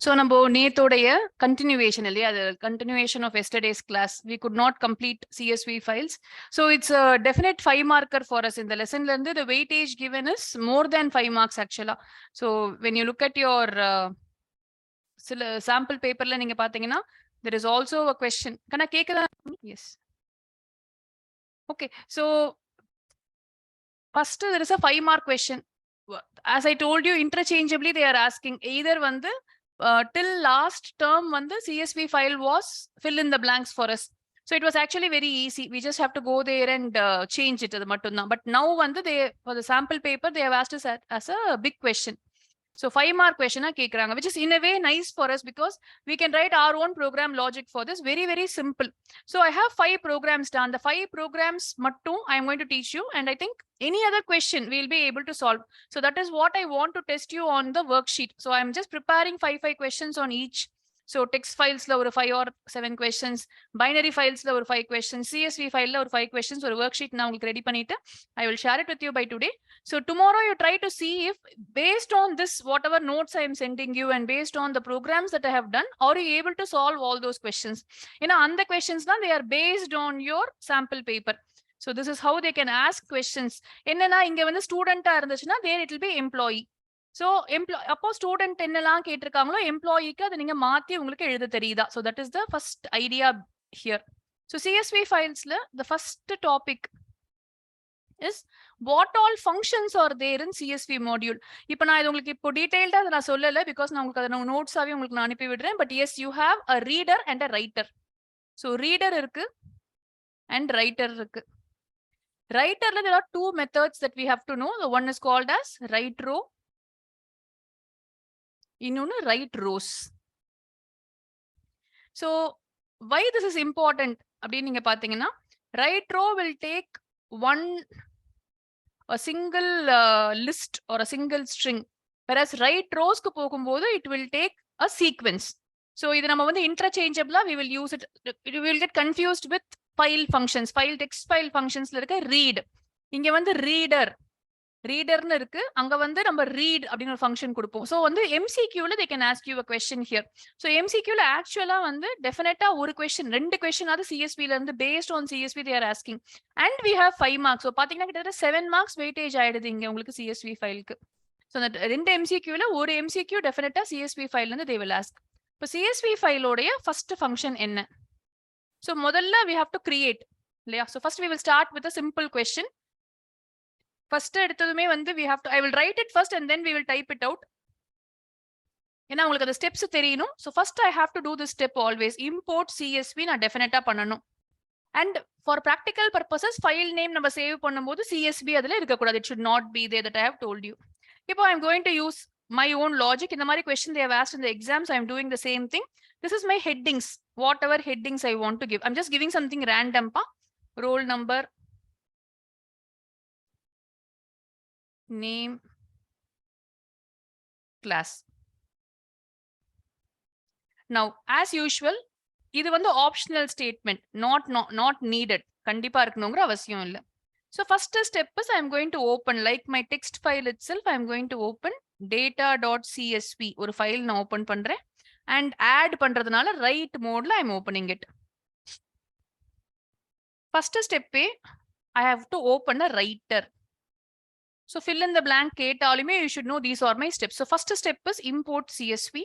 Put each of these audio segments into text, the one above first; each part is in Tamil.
So நம்ம நேத்தோடைய continuation இல்லையா, the continuation of yesterday's class, we could not complete CSV files. So it's a definite 5 marker for us in the lesson. The weightage given is more than 5 marks actually. So when you look at your sample paper la நீங்க பாத்தீங்கன்னா there is also a question. Kana கேக்குதா? Yes. Okay. So first there is a 5 mark question. As I told you, interchangeably they are asking either வந்து till last term the CSV file was fill in the blanks for us. So it was actually very easy. We just have to go there and change it. But now they for the sample paper they have asked us as a big question. So 5 mark question kekranga, which is in a way nice for us because we can write our own program logic for this. Very, very simple. So I have 5 programs done. The 5 programs mattu I am going to teach you, and I think any other question we'll be able to solve. So that is what I want to test you on the worksheet. So I'm just preparing 5 questions on each. So text files la or 5 or 7 questions, binary files la or 5 questions, CSV file la or 5 questions, or worksheet na ungalku ready pannita I will share it with you by today. So tomorrow you try to see if based on this whatever notes I am sending you and based on the programs that I have done, are you able to solve all those questions? And the questions now they are based on your sample paper. So this is how they can ask questions. Enna inga vandu student ah irundhuchina there it will be employee. So appo student ennalam ketirukangalo employee ku adu neenga maati ungalku eludha theriyudha. So that is the first idea here. So CSV files la the first topic is what all functions are there in CSV module. இப்போ நான் இது உங்களுக்கு இப்போ டீடைல்டா அதை நான் சொல்லல because நான் உங்களுக்கு அதை நோட்ஸாவே உங்களுக்கு நான் அனுப்பி விடுறேன். But yes, you have a reader and a writer. So reader இருக்கு and writer இருக்கு. Writerல there are 2 methods that we have to know. The one is called as write row, இன்னொன்னு write rows. So why this is important அப்படின்னு நீங்க பாத்தீங்கன்னா, write row will take a single list or a single string, whereas write rows ku pogumbodhu it will take a sequence. So idu nama vandu interchangeable we will use it. We will get confused with file functions, text file functions la irukka read, inga vandu reader nu irukku, anga vandu நம்ம read அப்படின ஒரு ஃபங்க்ஷன் கொடுப்போம். So MCQ ல they can ask you a question here. So MCQ ல actually definitely ஒரு question, ரெண்டு question ஆது CSV ல இருந்து based on CSV they are asking, and we have 5 marks. So பாத்தீங்கன்னா கிட்டத்தட்ட 7 marks weightage ஆயிடுது இங்க உங்களுக்கு CSV ஃபைலுக்கு. So அந்த ரெண்டு MCQ ல ஒரு MCQ definitely CSV ஃபைல்ல இருந்து they will ask. இப்போ CSV ஃபைலோடைய first function என்ன? So முதல்ல we have to create இல்லையா? So first we will start with a simple question. First எடுத்ததுமே we have to, I will write it first and then we will type it out. ஏன்னா உங்களுக்கு அந்த ஸ்டெப்ஸ் தெரியணும். So first I have to do this step always. Import CSV நான் டெஃபினட்டா பண்ணணும். And for practical purposes file name நம்ம சேவ் பண்ணும்போது CSV அதுல இருக்க கூடாது. It should not be there, that I have told you. இப்போ I am going to use my own logic. இந்த மாதிரி question they have asked in the exams, I am doing the same thing. This is my headings, whatever headings I want to give. I'm just giving something random pa. Roll number, name, class. Now as usual இது optional statement, not needed, கண்டிப்பா இருக்கணும்ங்கற அவசியம் இல்ல. So first step is I am going to open, like my text file itself, I am going to open data.csv ஒரு ஃபைல் நான் ஓபன் பண்றேன், and add பண்றதுனால write mode ல I am opening it. First step I have to open a writer. So fill in the blank கேட்டாலுமே you should know these are my steps. So first step is import CSV.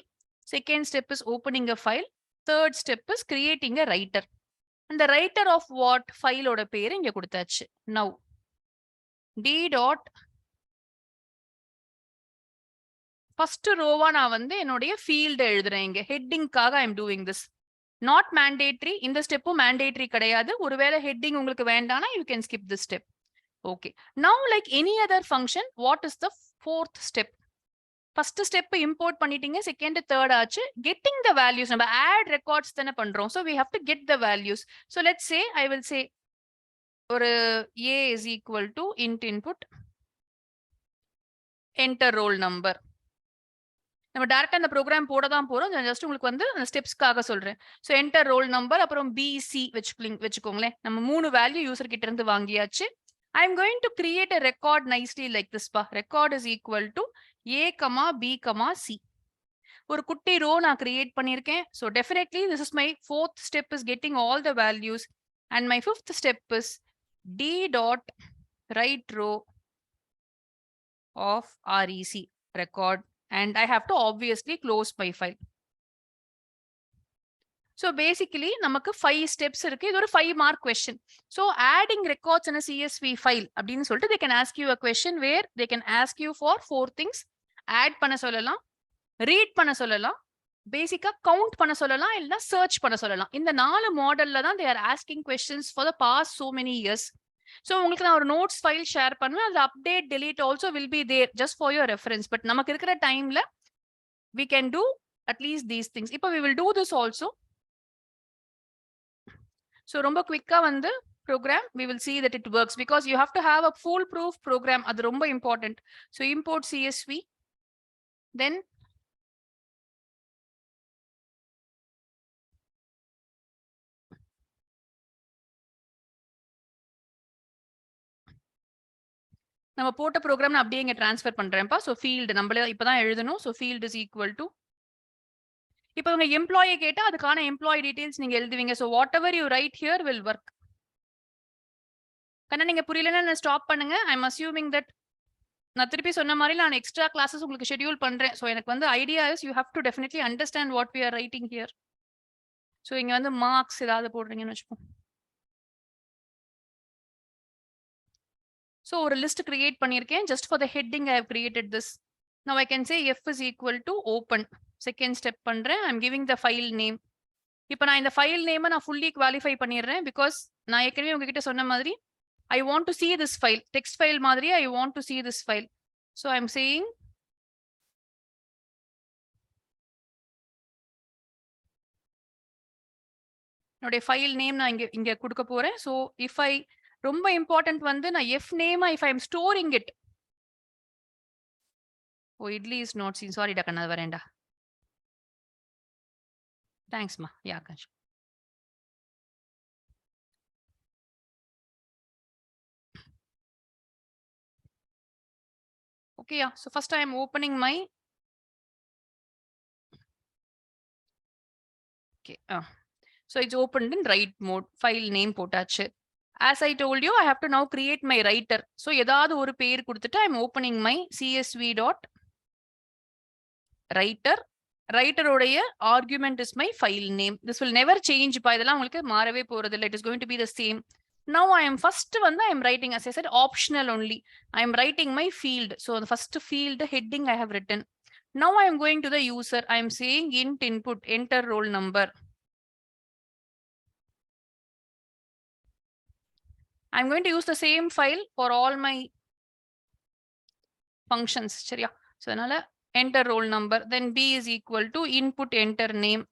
Second step is opening a file. Third step is creating a writer. And the writer of what file oda பேர் இங்க கொடுத்தாச்சு. Now d dot first row நான் என்னுடைய field எழுதுறேன் இங்க. Heading காக I am doing this. Not mandatory. இந்த step mandatory கிடையாது. ஒருவேளை heading உங்களுக்கு வேண்டானா you can skip this step. Okay. Now like any other function, what is the fourth step? First step import பண்ணிட்டீங்க, second third ஆச்சு. Getting the values, நம்ம add records தான பண்றோம். So we have to get the values. So let's say I will say ஒரு a is equal to int input enter roll number. நம்ம டைரக்டா இந்த ப்ரோக்ராம் போட தான் போறோம். ஜஸ்ட் உங்களுக்கு அந்த ஸ்டெப்ஸ்க்காக சொல்றேன். So enter roll number அப்புறம் BC வெச்சுக்கோங்களேன். நம்ம மூணு வேல்யூ யூசர் கிட்ட இருந்து வாங்கியாச்சு. I am going to create a record nicely like this. Record is equal to A, B, C. ஒரு குட்டி ரோ நான் கிரியேட் பண்ணியிருக்கேன். So definitely this is my 4th step is getting all the values and my 5th step is d dot write row of REC record and I have to obviously close my file. So basically நமக்கு 5 steps இருக்கு. இது ஒரு 5 mark question. So adding records in a CSV file அப்படின்னு சொல்லிட்டு they can ask you a question where they can ask you for 4 things. Add பண்ண சொல்லலாம், read பண்ண சொல்லலாம், பேசிக்கா கவுண்ட் பண்ண சொல்லலாம், இல்ல சர்ச் பண்ண சொல்லலாம். இந்த 4 மாடல்ல தான் they are asking questions for the past so many years. So உங்களுக்கு நான் ஒரு நோட்ஸ் ஃபைல் ஷேர் பண்ணுவேன். அதுல update delete also will be there just for your reference. But நமக்கு இருக்கிற டைம்ல we can do at least these things. இப்போ we will do this also. So ரொம்ப குவிக்கா வந்து program we will see that it works because you have to have a fool proof program. அது ரொம்ப important. So import CSV, then நம்ம போட்ட ப்ரோக்ராம் நான் அப்படியே இங்க ட்ரான்ஸ்ஃபர் பண்றேன்ப்பா. ஸோ ஃபீல்டு நம்மளே இப்பதான் எழுதணும். So field is equal to இப்போ உங்க எம்ப்ளாயை கேட்டா அதுக்கான எம்ப்ளாயி டீடைல்ஸ் நீங்க எழுதுவீங்க. So whatever you write here will work. கண்ணா நீங்க புரியலன்னா ஸ்டாப் பண்ணுங்க. ஐ எம் அஸ்யூமிங் தட் நான் திருப்பி சொன்ன மாதிரி நான் எக்ஸ்ட்ரா கிளாஸஸ் உங்களுக்கு ஷெட்யூல் பண்றேன். ஸோ எனக்கு வந்து idea is you have to definitely understand what we are writing here. So இங்க வந்து மார்க்ஸ் ஏதாவது போடுறீங்கன்னு வச்சுப்போம். ஸோ ஒரு லிஸ்ட் கிரியேட் பண்ணியிருக்கேன். Just for the heading I have created this. Now I can say F is equal to open. Second step பண்றேன். I am giving the file name. இப்போ நான் இந்த ஃபைல் நேமை நான் ஃபுல்லி குவாலிஃபை பண்ணிடுறேன். பிகாஸ் நான் ஏற்கனவே உங்ககிட்ட சொன்ன மாதிரி I want to see this file. Text file மாதிரி I want to see this file. So I am saying என்னுடைய ஃபைல் நேம் நான் இங்க கொடுக்க போறேன். ஸோ இஃப் ஐ ரொம்ப இம்பார்ட்டன்ட் வந்து நான் F name if I am storing it. Oh இட்லி இஸ் நாட் சீன். சாரி டக்கன் அது வரேன்டா. தேங்க்ஸ்மா. யா கஷ். Okay, yeah. So first I am opening my okay. So it's opened in write mode. File name போட்டாச்சு. As I told you, I have to now create my writer. So ஏதாவது ஒரு பேர் கொடுத்துட்டு I am opening my CSV dot writer. Writer உடைய argument is my file name. This will never change. இப்போ இதெல்லாம் உங்களுக்கு மாறவே போறதில்லை. It is going to be the same. Now I am first வந்து I am writing, as I said, optional only. I am writing my field. So the first field heading I have written. Now I am going to the user. I am saying int input, enter roll number. I am going to use the same file for all my functions. சரியா? So அதனால enter roll number. Then B is equal to input enter name.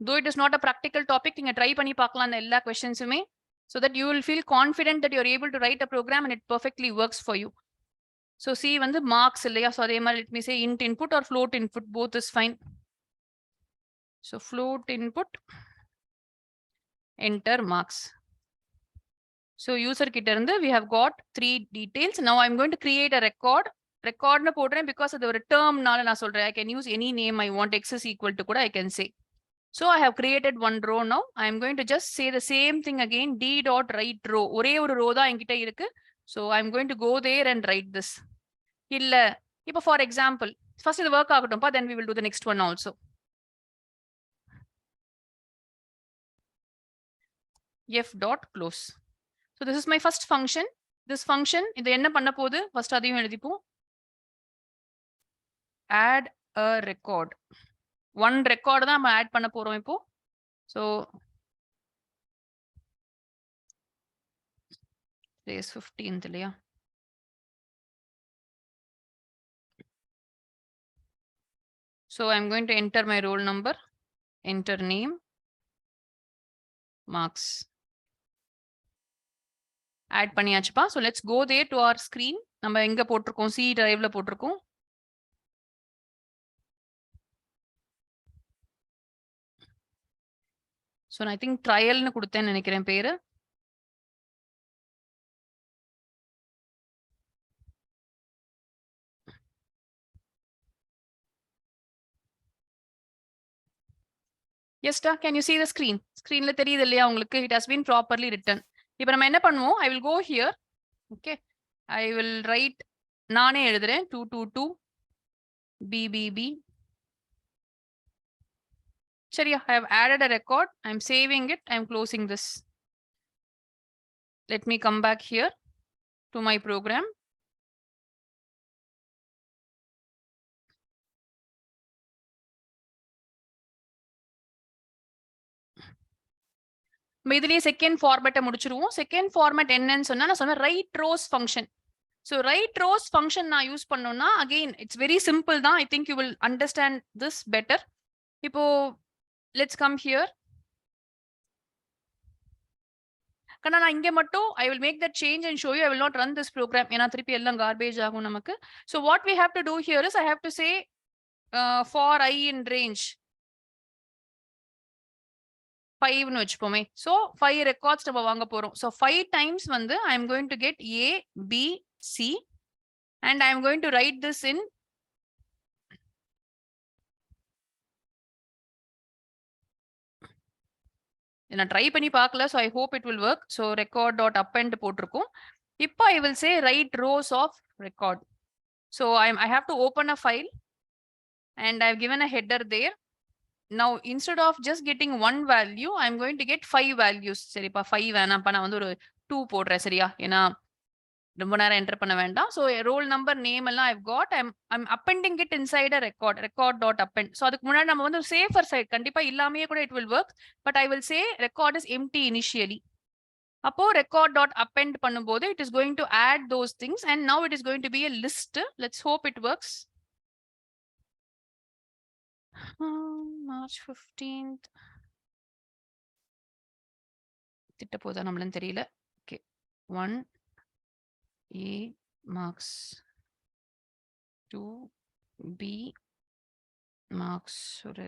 Though it is not a practical topic, நீங்க ட்ரை பண்ணி பார்க்கலாம் அந்த எல்லா questionsuமே. So that you will feel confident that you are able to write a program and it perfectly works for you. So C வந்து marks இல்லையா? So அதே மாதிரி let me say int input or float input, both is fine. So float input, enter marks. So user கிட்ட இருந்து we have got 3 details. Now I'm going to create a record. Recordனு போடுறேன் because அது ஒரு termனால நான் சொல்றேன். I can use any name I want. X is equal to கூட I can say. So I have created one row now. I am going to just say the same thing again. D dot write row. ஒரே ஒரு row தான் என்கிட்ட இருக்கு. So I am going to go there and write this. இல்ல இப்போ for example, first இது work ஆகட்டும்பா, then we will do the next one also. F dot close. So this is my first function. This function இது என்ன பண்ண போகுது? First அதையும் எழுதிப்போம். Add a record. One record தான் நம்ம add பண்ண போறோம் இப்போ. So today is 15th இல்லையா? So I'm going to enter my roll number, enter name, marks. Add பண்ணியாச்சுப்பா. So let's go there to our screen. நம்ம எங்க போட்டிருக்கோம்? C driveல போட்டிருக்கோம். So I think trialனு கொடுத்தேன்னு நினைக்கிறேன் பேரு. Yes, da. Can you see the screen? Screenல தெரியுது இல்லையா உங்களுக்கு? It has been properly written. இப்போ நம்ம என்ன பண்ணுவோம்? I will go here. Okay. I will write நானே எழுதுறேன் 222 BBB. சரியா? I have added a record. I am saving it. I am closing this. Let me come back here to my program. இதுலயே செகண்ட் ஃபார்மேட்டை முடிச்சிருவோம். செகண்ட் ஃபார்மேட் என்னன்னு சொன்னா நான் சொன்ன write rows function. So write rows function நான் யூஸ் பண்ணோம்னா அகெயின் இட்ஸ் வெரி சிம்பிள் தான். I think you will understand this better. இப்போ லெட்ஸ் கம் ஹியர். கண்ணா நான் இங்கே மட்டும் I will make that change and show you. I will not run this program. ஏன்னா திருப்பி எல்லாம் கார்பேஜ் ஆகும் நமக்கு. So what we have to do here is I have to say for I in range 5 வச்சுப்போமே. ஸோ 5 ரெக்கார்ட்ஸ் நம்ம வாங்க போறோம். ஸோ 5 டைம்ஸ் வந்து I am going to get A, B, C and I am going to write this in நான் ட்ரை பண்ணி பார்க்கல. So I hope it will work. So record dot append போட்டிருக்கோம். இப்போ I will say write rows of record. So I have to open a file and I have given a header there. Now instead of just getting one value, I am going to get 5 values. சரிப்பா 5 வேணாம்ப்பா, நான் வந்து ஒரு 2 போடுறேன். சரியா? ஏன்னா ரொம்ப நேரம் என்டர் பண்ண வேண்டாம். ஸோ ரோல் நம்பர் நேம் எல்லாம் I've got. I'm appending it inside a record dot append. So அதுக்கு முன்னாடி நம்ம வந்து சேஃபர் சைட் கண்டிப்பா இல்லாமையே கூட it will work. But I will say record is empty initially. அப்போ ரெக்கார்ட் டாட் append பண்ணும்போது it is going to add those things and now it is going to be a list. Let's hope it works. March 15th. திட்ட போதா நம்மளும் தெரியல. Okay 1 A marks 2 B marks ஒரு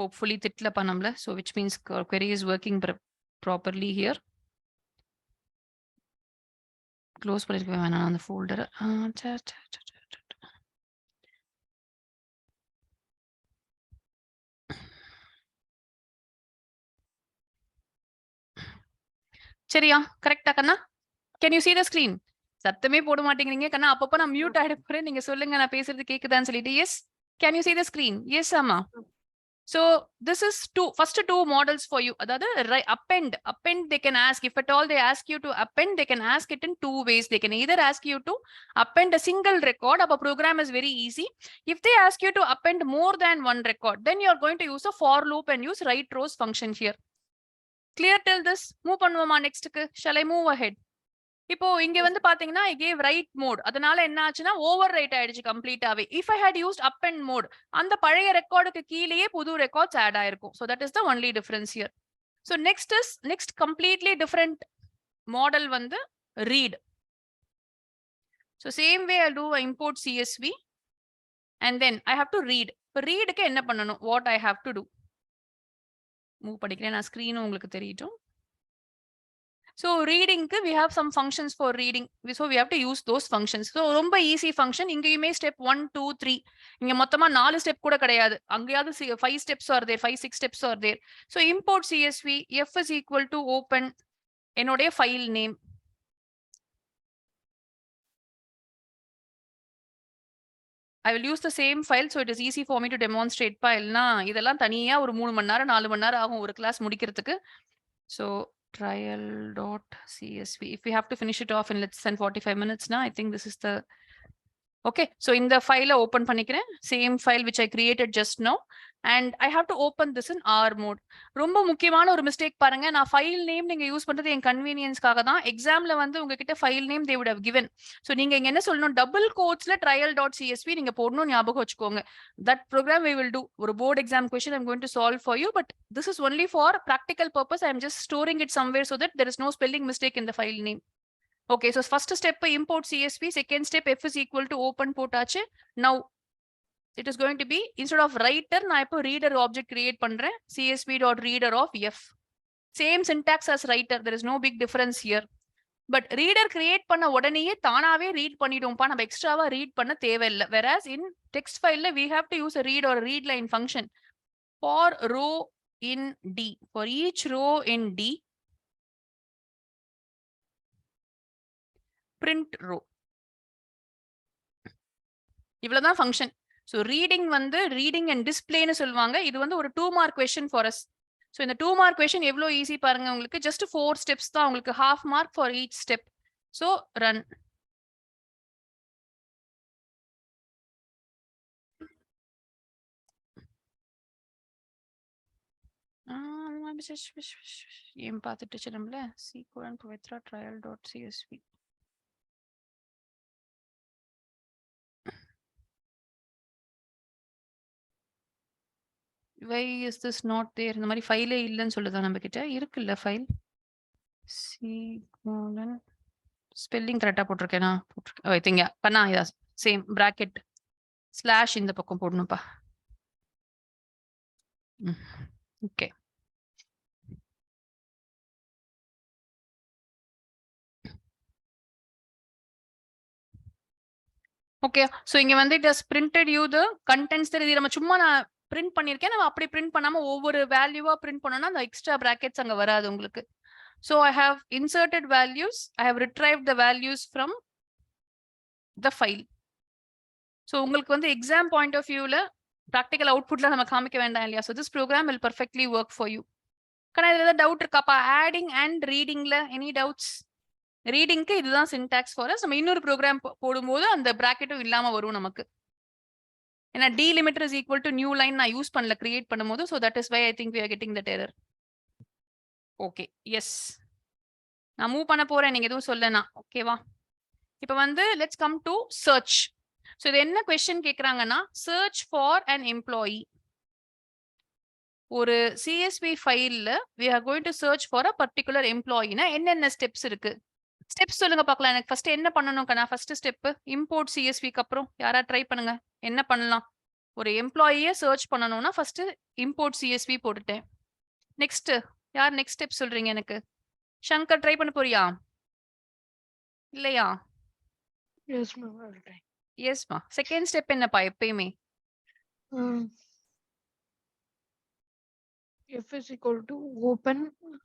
hopefully திட்டலப்பா நம்மள. So which means query is working properly here. Close பண்ணிருக்க வேணாம் அந்த ஃபோல்டரை. சரியா? கரெக்டா கண்ணா? Can you see the screen? சத்தமே போட மாட்டேங்கிறீங்க கண்ணா. அப்பப்ப நான் மியூட் ஆயிட போறேன். நீங்க சொல்லுங்க நான் பேசுறது கேக்குதான்னு சொல்லிட்டு. Yes, can you see the screen? Yes ஆமா. So this is first two models for you. அதாவது append they can ask, if at all they ask you to append, they can ask it in 2 ways. They can either ask you to append a single record. Our program is very easy. If they ask you to append more than one record, then you are going to use a for loop and use write rows function here. Clear till this? Move பண்ணுவோமா நெக்ஸ்ட்க்கு? Shall I move ahead? இப்போ இங்க வந்து பாத்தீங்கன்னா I gave write mode. அதனால என்ன ஆச்சுன்னா ஓவர் ரைட் ஆயிடுச்சு கம்ப்ளீட்டாவே. If I had used append mode, அந்த பழைய ரெக்கார்டுக்கு கீழேயே புது ரெக்கார்ட்ஸ் ஆட் ஆயிருக்கும். So that is the only difference here. So next completely different model வந்து read. So same way I'll do import CSV and then I have to read. இப்போ readக்கு என்ன பண்ணணும்? What I have to do? Move படிக்கிறேன் நான், ஸ்கிரீன் உங்களுக்கு தெரியட்டும். So reading we have some functions for reading. So we have to use those functions. So ரொம்ப easy function. இங்கேயுமே step 1 2 3 இங்க மொத்தமா 4 ஸ்டெப் கூட கிடையாது. அங்கேயாவது 5 steps are there, 5 6 steps are there. So import CSV, f is equal to open என்னோட file name. I will use the same file so it is easy for me to demonstrate. இல்லனா இதெல்லாம் தனியா ஒரு 3 மணி நேரம் 4 மணி நேரம் ஆகும் ஒரு கிளாஸ் முடிக்கிறதுக்கு. So trial.csv. If we have to finish it off in less than 45 minutes now, I think this is the okay. So in the file open பண்ணிக்கிறேன், same file which I created just now, and I have to open this in R mode. ரொம்ப முக்கியமான ஒரு மிஸ்டேக் பாருங்க. நான் ஃபைல் நேம் நீங்க யூஸ் பண்றது என் கன்வீனியன்ஸ்க்காக தான். எக்ஸாம்ல வந்து உங்ககிட்ட file name they would have given. So நீங்க இங்க என்ன சொல்லணும்? டபுள் கோட்ஸ்ல trial.csv நீங்க போடணும், ஞாபகம் வச்சுக்கோங்க. That program we will do. ஒரு board exam question I'm going to solve for you, but this is only for practical purpose. I am just storing it somewhere so that there is no spelling mistake in the file name. Okay, so first step import CSV, second step f is equal to open போட்டாச்சு. Now it is going to be instead of writer நான் இப்போ reader object create பண்றேன். csv.reader of f. Same syntax as writer, there is no big difference here. But reader create பண்ண உடனேயே தானாவே ரீட் பண்ணிடும்ப்பா, நம்ம எக்ஸ்ட்ராவா ரீட் பண்ண தேவையில்லை. whereas in text file we have to use a read or read line function for row in D. For each row in D, print row. இவ்வளவுதான் ஃபங்க்ஷன். ஸோ ரீடிங் வந்து ரீடிங் அண்ட் டிஸ்பிளேன்னு சொல்லுவாங்க. இது வந்து ஒரு 2 mark question for us. So இந்த 2 மார்க் கொஸ்டின் எவ்வளோ ஈஸி பாருங்க உங்களுக்கு. ஜஸ்ட் 4 ஸ்டெப்ஸ் தான் உங்களுக்கு, half mark for each step. So run. ஏன் பார்த்துட்டு நம்மள சீக்வன் Pavithra trial dot CSV. why is this not there? இந்த மாதிரி ஃபைலே இல்லைன்னு சொல்லுதா நம்ம கிட்ட? இருக்குல்ல ஃபைல். சீக்வன் ஸ்பெல்லிங் கரெக்டா போட்டிருக்கேனா? ஐ திங்க் பண்ணா இதா சேம் பிராக்கெட் ஸ்லாஷ் இந்த பக்கம் போடணும்ப்பா. ஓகே. ஓகே. ஸோ இங்க வந்து it has printed you the contents. தெரியுது நம்ம சும்மா நான் பிரிண்ட் பண்ணியிருக்கேன். நம்ம அப்படி பிரிண்ட் பண்ணாம ஒவ்வொரு வேல்யூவா பிரிண்ட் பண்ணோம்னா அந்த எக்ஸ்ட்ரா பிராக்கெட்ஸ் அங்க வராது உங்களுக்கு. So I have inserted values. I have retrieved the values from the file. So உங்களுக்கு வந்து எக்ஸாம் பாயிண்ட் ஆஃப் வியூல ப்ராக்டிக்கல் அவுட்புட்ல நம்ம காமிக்க வேண்டாம் இல்லையா? So this program will perfectly work for you. ஆனால் இதுல ஏதாவது டவுட் இருக்காப்பா? ஆடிங் அண்ட் ரீடிங்ல எனி டவுட்ஸ்? ரீடிங்க்கு இதுதான் சின்டாக்ஸ் ஃபார் அஸ். நம்ம இன்னொரு ப்ரோக்ராம் போடும்போது அந்த பிராக்கெட்டும் இல்லாம வரும் நமக்கு. ஏன்னா delimiter is equal to new line நான் யூஸ் பண்ணல கிரியேட் பண்ணும்போது. So that is why I think we are getting that error. Okay, yes நான் மூவ் பண்ண போறேன், நீங்க எதுவும் சொல்லனா. ஓகேவா? இப்போ வந்து let's come to search. So இது என்ன கொஸ்டின் கேட்குறாங்கன்னா, சர்ச் ஃபார் அன் எம்ப்ளாயி. ஒரு சிஎஸ்வி ஃபைல்ல we are going to search for a particular employee. என்னென்ன ஸ்டெப்ஸ் இருக்கு? ஸ்டெப்ஸ் சொல்லுங்க பார்க்கலாம். எனக்கு ஃபர்ஸ்ட் என்ன பண்ணணும் கண்ணா? ஃபர்ஸ்ட் ஸ்டெப் இம்போர்ட் சிஎஸ்விக்கு அப்புறம் யாரா ட்ரை பண்ணுங்க. என்ன பண்ணலாம்? ஒரு எம்ப்ளாயியை சர்ச் பண்ணணும்னா ஃபர்ஸ்ட் இம்போர்ட் சிஎஸ்வி போட்டுட்டேன். நெக்ஸ்ட் யார் நெக்ஸ்ட் ஸ்டெப் சொல்றீங்க எனக்கு? சங்கர் ட்ரை பண்ண போறியா? இல்லையா? எஸ்மா. செகண்ட் ஸ்டெப் என்னப்பா எப்பயுமே? F is equal to open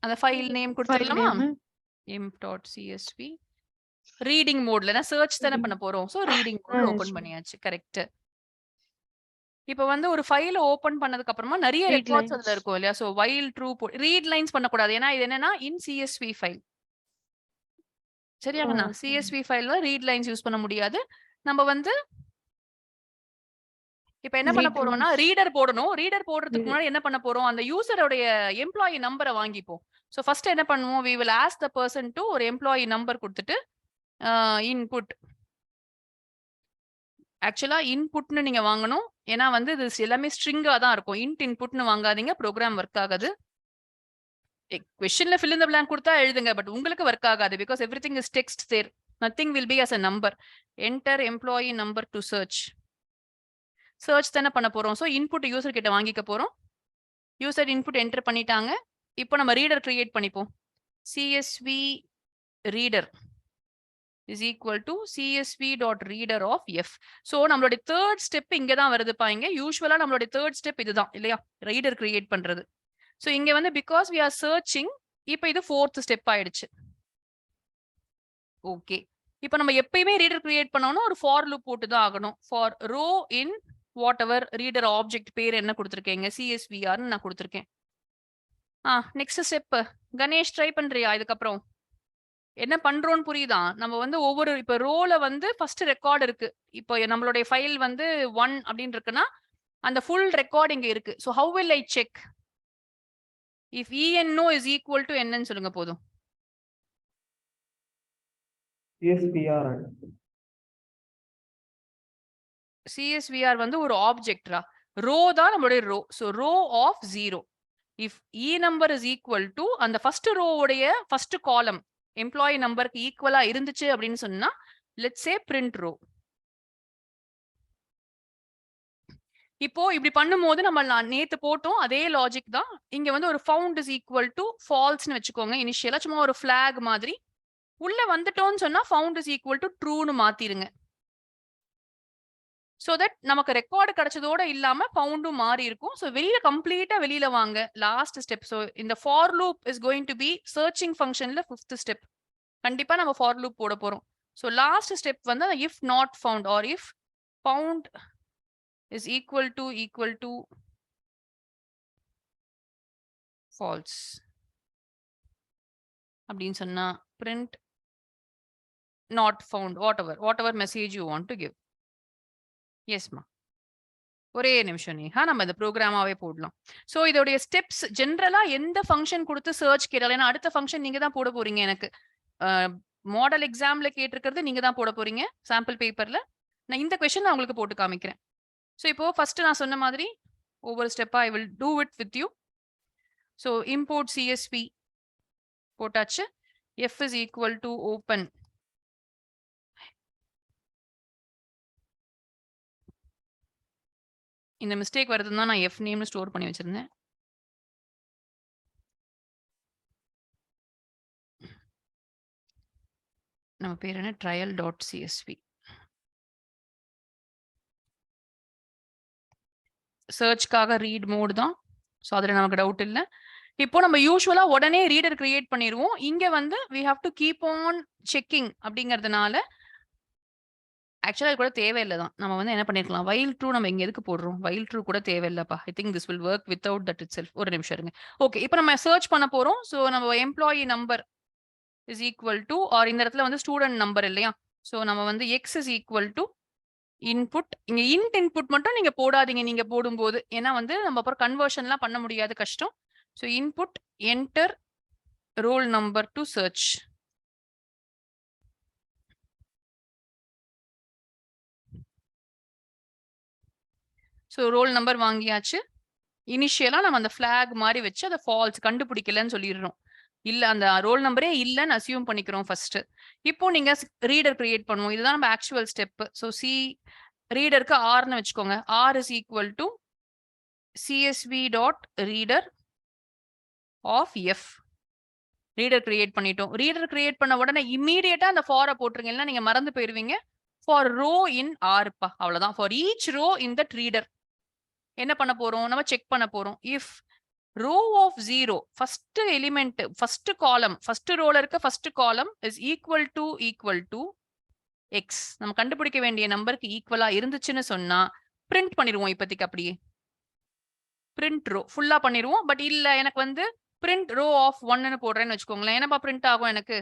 அந்த ஃபைல் நேம் கொடுத்துடலாமா? m.csv ரீடிங் மோட்ல நான் சர்ச் தானே பண்ண போறோம். சோ ரீடிங் மோட்ல ஓபன் பண்ணியாச்சு. கரெக்ட். இப்போ வந்து ஒரு ஃபைல் ஓபன் பண்ணதுக்கு அப்புறமா நிறைய ரெக்கார்ட்ஸ் அதுல இருக்கும் இல்லையா? So while true read lines பண்ண கூடாது. ஏன்னா இது என்னன்னா இன் CSV ஃபைல். சரியாங்கண்ணா? CSV ஃபைல்ல ரீட் லைன்ஸ் யூஸ் பண்ண முடியாது. நம்ம வந்து இப்ப என்ன பண்ண போறோம்னா ரீடர் போடணும். ரீடர் போடுறதுக்கு முன்னாடி என்ன பண்ண போறோம்? அந்த யூசரோட எம்ப்ளாயி நம்பரை வாங்கிப்போம். சோ ஃபர்ஸ்ட் என்ன பண்ணுவோம்? we will ask the person to ஒரு எம்ப்ளாயி நம்பர் கொடுத்துட்டு இன்புட். ஆக்சுவலா இன்புட்னு நீங்க வாங்கணும். ஏன்னா வந்து இது எல்லாமே ஸ்ட்ரிங்கா தான் இருக்கும். இன்ட் இன்புட்னு வாங்காதீங்க, ப்ரோக்ராம் ஒர்க் ஆகாது. கொஸ்டின்ல fill in the blank கொடுத்தா எழுதுங்க, பட் உங்களுக்கு ஒர்க் ஆகாது. Because everything is text there. Nothing will be as a number. Enter employee number to search. Search தானே பண்ண போறோம். ஸோ இன்புட் யூசர் கிட்ட வாங்கிக்க போறோம். யூசர் இன்புட் என்டர் பண்ணிட்டாங்க. இப்போ நம்ம ரீடர் கிரியேட் பண்ணிப்போம். CSV reader is equal to csv.reader of f. So நம்மளுடைய தேர்ட் ஸ்டெப் இங்க தான் வருதுப்பா. இங்க யூஸ்வலா நம்மளுடைய தேர்ட் ஸ்டெப் இதுதான் இல்லையா? ரீடர் கிரியேட் பண்றது. ஸோ இங்க வந்து பிகாஸ் we are searching, இப்போ இது ஃபோர்த் ஸ்டெப் ஆயிடுச்சு. ஓகே. இப்போ நம்ம எப்பயுமே ரீடர் கிரியேட் பண்ணோம்னா ஒரு ஃபார் லூப் போட்டு தான் ஆகணும். For row in whatever reader object பேர் என்ன கொடுத்துருக்கேங்க? CSVRன்னு நான் கொடுத்துருக்கேன். நெக்ஸ்ட் ஸ்டெப் கணேஷ் ட்ரை பண்றியா? இதுக்கப்புறம் என்ன பண்றோம்னு புரியுதா? நம்ம வந்து ஒவ்வொரு இப்ப ரோல வந்து ஃபர்ஸ்ட் ரெக்கார்ட் இருக்கு. இப்போ நம்மளுடைய ஃபைல் வந்து 1 அப்படின்னு இருக்குன்னா அந்த ஃபுல் ரெக்கார்ட் இங்க இருக்கு. So how will I check? If ENO is equal to என்னன்னு சொல்லுங்க போதும். CSVR வந்து ஒரு ஆப்ஜெக்ட்ரா. ரோ தான் நம்மளுடைய row. So row of 0. If E number is equal to அந்த ஃபர்ஸ்ட் ரோவுடைய ஃபர்ஸ்ட் காலம் எம்ப்ளாயி நம்பருக்கு ஈக்குவலா இருந்துச்சு அப்படின்னு சொன்னா லெட்ஸ் சே பிரிண்ட் ரோ. இப்போ இப்படி பண்ணும்போது நம்ம நேத்து போட்டோம் அதே லாஜிக் தான். இங்க வந்து ஒரு ஃபவுண்ட் இஸ் ஈக்குவல் டு ஃபால்ஸ்னு வச்சுக்கோங்க. இனிஷியலா சும்மா ஒரு ஃபிளாக் மாதிரி உள்ள வந்துட்டோம்னு சொன்னா ஃபவுண்ட் இஸ் ஈக்குவல் டு ட்ரூன்னு மாத்திருங்க. சோ தட் நமக்கு ரெக்கார்டு கிடைச்சதோட இல்லாம ஃபவுண்டும் மாறி இருக்கும். சோ வெளியில கம்ப்ளீட்டா வெளியில வாங்க. Last step. சோ இந்த for loop is going to be searching ஃபங்ஷன்ல 5th ஸ்டெப். கண்டிப்பா நம்ம ஃபார் லூப் போட போறோம். சோ லாஸ்ட் ஸ்டெப் வந்து if not found or if found is equal to falls அப்படின்னு சொன்னா print not found whatever message you want to give. எஸ்மா. ஒரே நிமிஷம் நேஹா, நம்ம இந்த ப்ரோக்ராமாவே போடலாம். சோ இதோடைய ஸ்டெப்ஸ் ஜெனரலா எந்த ஃபங்ஷன் கொடுத்து சர்ச் கேட்டாலும், ஏன்னா அடுத்த ஃபங்ஷன் நீங்க தான் போட போறீங்க எனக்கு. மாடல் எக்ஸாம்ல கேட்டிருக்கிறது நீங்க தான் போட போறீங்க சாம்பிள் பேப்பர்ல. நான் இந்த கொஸ்டின் நான் உங்களுக்கு போட்டு காமிக்கிறேன். சோ இப்போ ஃபர்ஸ்ட் நான் சொன்ன மாதிரி ஒவ்வொரு ஸ்டெப்பா I will do it with you. So import CSV போட்டாச்சு. F is equal to open. இந்த மிஸ்டேக் வருதுன்னு தான் நான் F நேம்னு ஸ்டோர் பண்ணி வச்சிருந்தேன். நம்ம பேர் என்ன? trial.csv. சர்ச்க்காக ரீட் மோட் தான். சோ அதுல நமக்கு டவுட் இல்ல. இப்போ நம்ம யூசுவலா உடனே ரீடர் கிரியேட் பண்ணிடுவோம். இங்க வந்து we have to keep on checking அப்படிங்கிறதுனால ஆக்சுவலா இது கூட தேவையில்ல தான். நம்ம வந்து என்ன பண்ணிருக்கலாம், while true நம்ம இங்க எதுக்கு போடுறோம்? while true கூட தேவையில்லப்பா. I think this will work without that itself. ஒரு நிமிஷம் இருங்க. ஓகே, இப்போ நம்ம சர்ச் பண்ண போறோம். சோ நம்ம employee number is equal to r இந்த இடத்துல வந்து ஸ்டூடெண்ட் நம்பர் இல்லையா? சோ நம்ம வந்து x is equal to input. இங்க இன்ட் இன்புட் மட்டும் நீங்க போடாதீங்க நீங்க போடும்போது. ஏன்னா வந்து நம்ம அப்புறம் கன்வர்ஷன்லாம் பண்ண முடியாது, கஷ்டம். So input enter roll number to search. So roll number வாங்கியாச்சு. இனிஷியலா நம்ம அந்த ஃபிளாக் மாதிரி வச்சு அதை ஃபால்ஸ் கண்டுபிடிக்கலன்னு சொல்லிடுறோம். இல்ல அந்த ரோல் நம்பரே இல்லன்னு அசியூம் பண்ணிக்கிறோம் ஃபர்ஸ்ட். இப்போ நீங்க ரீடர் கிரியேட் பண்ணுவோம். இதுதான் நம்ம ஆக்சுவல் ஸ்டெப். சோ சி ரீடருக்கு ஆர்னு வச்சுக்கோங்க. R is equal to CSV dot reader of F. Reader create பண்ணிட்டோம். ரீடர் கிரியேட் பண்ண உடனே இம்மீடியட்டா அந்த ஃபாரை போட்டுருங்க, இல்லைன்னா நீங்க மறந்து போயிருவீங்க. ஃபார் ரோ இன் ஆர்ப்பா, அவ்வளவுதான். For each row in that reader என்ன பண்ண போறோம், நம்ம செக் பண்ண போறோம். If row of 0 first element first column first ரோல இருக்க first column is equal to X, நம்ம கண்டுபிடிக்க வேண்டிய நம்பருக்கு ஈக்குவலா இருந்துச்சுன்னு சொன்னா பிரிண்ட் பண்ணிடுவோம். இப்போதைக்கு அப்படியே பிரிண்ட் ரோ ஃபுல்லா பண்ணிடுவோம். பட் இல்ல எனக்கு வந்து பிரிண்ட் ரோ ஆஃப் 1ன்னு போடுறேன்னு வச்சுக்கோங்களேன். என்னப்பா பிரிண்ட் ஆகும் எனக்கு?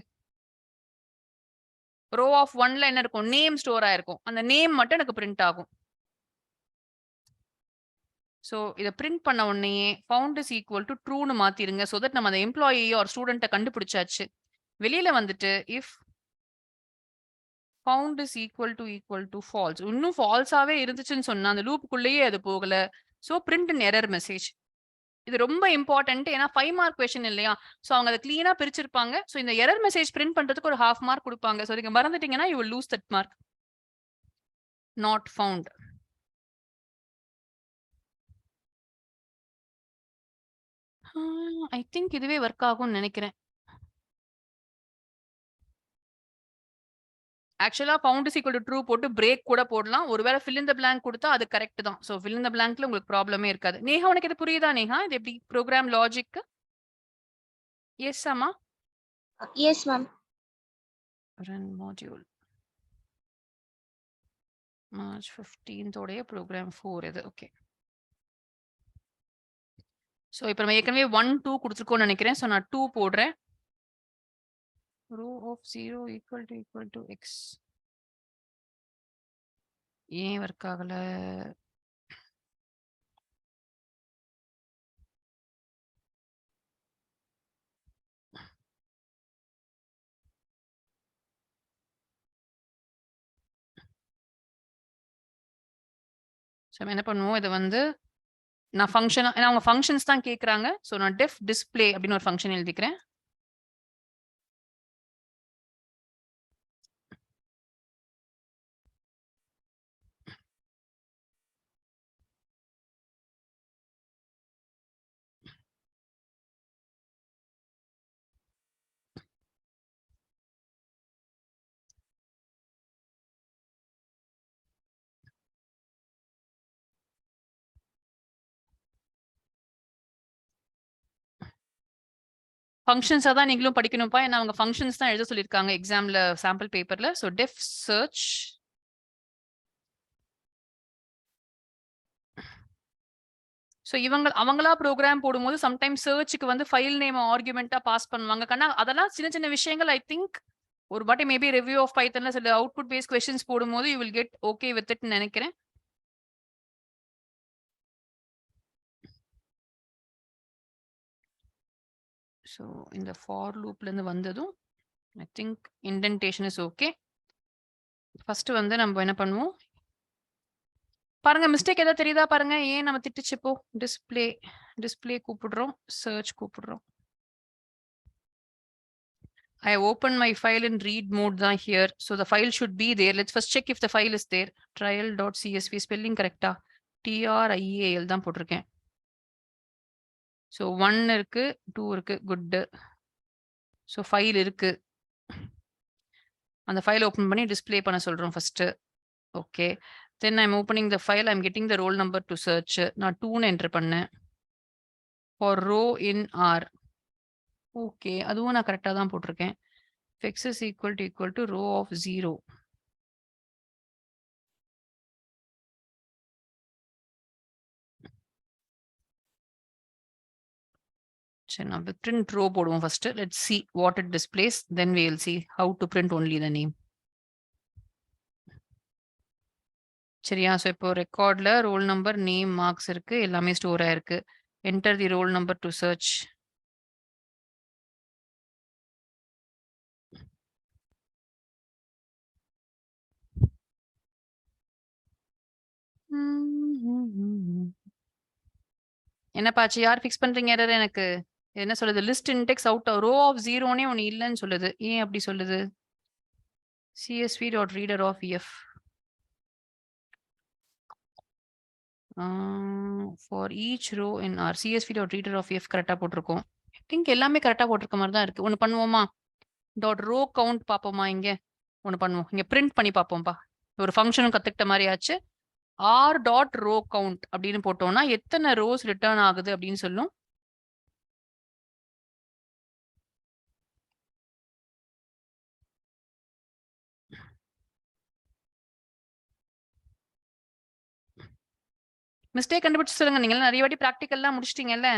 ரோ ஆஃப் 1ல என்ன இருக்கும்? நேம் ஸ்டோர் ஆயிருக்கும். அந்த நேம் மட்டும் எனக்கு பிரிண்ட் ஆகும். சோ இத பிரிண்ட் பண்ண உடனே ஃபவுண்ட் இஸ் ஈக்குவல் டு ட்ரூன்னு மாத்திருங்க. சோ தட் நம்ம அந்த எம்ப்ளாயி ஆர் ஸ்டூடெண்ட்ட கண்டுபிடிச்சாச்சு. வெளியில வந்துட்டு if found is equal to false, இன்னும் ஃபால்ஸாவே இருந்துச்சுன்னு சொன்னா அந்த லூப்புக்குள்ளேயே அது போகல. So print an error message. இது ரொம்ப இம்பார்ட்டன்ட். ஏன்னா 5 மார்க் கொஸ்டின் இல்லையா? சோ அவங்க அதை கிளீனா பிரிச்சிருப்பாங்க. சோ இந்த எரர் மெசேஜ் பிரிண்ட் பண்றதுக்கு ஒரு 1/2 மார்க் கொடுப்பாங்க. சோ நீங்க மறந்துட்டீங்கன்னா you will lose that mark. Not found. I think இதுவே ஒர்க் ஆகும்னு நினைக்கிறேன். ஆக்சுவலா found is equal to true போட்டு பிரேக் கூட போடலாம். ஒருவேளை ஃபில் இன் த பிளாங்க் கொடுத்தா அது கரெக்ட் தான். சோ ஃபில் இன் த பிளாங்க்ல உங்களுக்கு ப்ராப்ளமே இருக்காது. நேஹா, உனக்கு இது புரியுதா நேஹா? இது எப்படி ப்ரோக்ராம் லாஜிக்? எஸ் அம்மா. Yes, ma'am. Run module March 15th உடைய ப்ரோக்ராம் 4 இது. ஓகே. சோ இப்போ நம்ம ஏற்கனவே 1 2 கொடுத்துருக்கோம்னு நினைக்கிறேன். சோ நான் 2 போடுறேன். Row of 0 equal to x. ஏன் ஒர்க் ஆகல? சோ நம்ம என்ன பண்ணுவோம், இதை வந்து நான் ஃபங்க்ஷன், ஏன்னா அவங்க ஃபங்க்ஷன்ஸ் தான் கேட்குறாங்க. ஸோ நான் டெஃப் டிஸ்பிளே அப்படின்னு ஒரு ஃபங்க்ஷன் எழுதிக்கிறேன். ஃபங்க்ஷன்ஸா தான் நீங்களும் படிக்கணும்ப்பா. ஏன்னா அவங்க ஃபங்க்ஷன்ஸ் தான் எழுத சொல்லியிருக்காங்க எக்ஸாம்ல சாம்பிள் பேப்பர்ல. ஸோ டெஃப் சர்ச் ஸோ அவங்களா ப்ரோக்ராம் போடும்போது சம்டைம்ஸ் சர்ச்சுக்கு வந்து ஃபைல் நேம் ஆர்குமெண்ட்டா பாஸ் பண்ணுவாங்க. கண்ணா அதெல்லாம் சின்ன சின்ன விஷயங்கள் ஐ திங்க் ஒரு வாட்டி மேபி ரிவ்யூ ஆஃப் பைத்தன்ல சில அவுட்புட் பேஸ்ட் கொஸ்டின்ஸ் போடும்போது you will get okay with இட்னு நினைக்கிறேன். ஸோ இந்த ஃபார் லூப்லேருந்து வந்ததும் I think indentation is okay. First வந்து நம்ம என்ன பண்ணுவோம் பாருங்க மிஸ்டேக் ஏதாவது தெரியுதா பாருங்க. ஏன் நம்ம திட்டுச்சுப்போ டிஸ்பிளே கூப்பிடுறோம், சர்ச் கூப்பிடுறோம். I open my file in read mode தான் here. So the file should be there. Let's first check if the file is there. Trial.csv spelling correctா? TRIAL தான் போட்டிருக்கேன். So 1 இருக்கு, 2 இருக்கு, good. So file இருக்கு. அந்த file open பண்ணி display பண்ண சொல்றோம் first. Okay. Then I'm opening the file. I'm getting the roll number to search. நான் 2 enter பண்ணேன். For row in R. Okay. அதுவும் நான் கரெக்டா தான் போட்டிருக்கேன். X is equal to row of 0. சரி நம்ம print row போடுவோம் first. Let's see what it displays. Then we will see how to print only the name. சரியா? ஸோ இப்போ ரெக்கார்ட்ல ரோல் நம்பர், நேம், மார்க்ஸ் இருக்கு. எல்லாமே ஸ்டோர் ஆயிருக்கு. Enter the roll number to search. என்னப்பாச்சு யார் ஃபிக்ஸ் பண்றீங்க எரர் எனக்கு? என்ன சொல்லுது? List index out row of 0னே ஒண்ணு இல்லன்னு சொல்லுது. ஏன் அப்படி சொல்லுது? csv.reader of f. For each row in R csv.reader of f கரெக்டா போட்டிருக்கோம். ஐ திங்க் எல்லாமே கரெக்டா போட்டிருக்க மாதிரி தான் இருக்கு. ஒண்ணு பண்ணுவோமா? டாட் ரோ கவுண்ட் பாப்போமா இங்க? ஒண்ணு பண்ணுவோம். இங்க பிரிண்ட் பண்ணி பாப்போம்பா. ஒரு ஃபங்க்ஷனும் கத்துக்கிட்ட மாதிரி ஆச்சு. ஆர் டாட் ரோ கவுண்ட் அப்படின்னு போட்டோம்னா எத்தனை ரோஸ் ரிட்டர்ன் ஆகுது அப்படின்னு சொல்லும். மிஸ்டேக் கண்டுபிடிச்சு சொல்லுங்க. நீங்க நிறைய வாட்டி ப்ராக்டிக்கல்லாம் முடிச்சிட்டீங்கல்ல.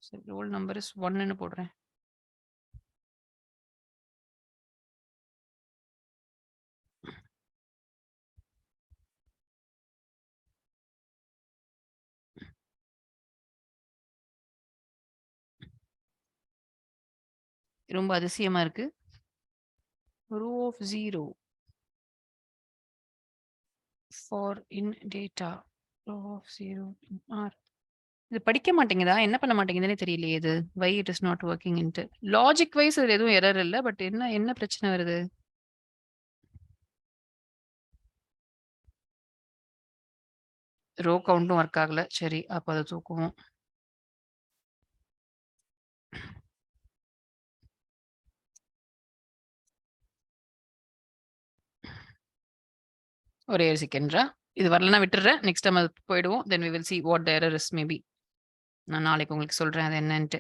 சரி ரோல் நம்பர் இஸ் 1ன்னு போடுறேன். ரொம்ப அதிசயமா இருக்கு. Row of 0 for in data row of 0 in r. இது படிக்க மாட்டேங்குதா? என்ன பண்ண மாட்டேங்குதுன்னே தெரியலையே இது. Why it is not working into. Logic wise இது எதுவும் எரர் இல்ல. பட் என்ன பிரச்சனை வருது? ரோ கவுண்ட்டும் ஒர்க் ஆகல. சரி அப்ப அதை தூக்குவோம். ஒரே ஒரு செகண்ட்ரா. இது வரலன்னா விட்டுறேன். நெக்ஸ்ட் டைம் அது போயிடுவோம். Then we will see what the error is maybe. நான் நாளைக்கு உங்களுக்கு சொல்றேன் அது என்னன்ட்டு.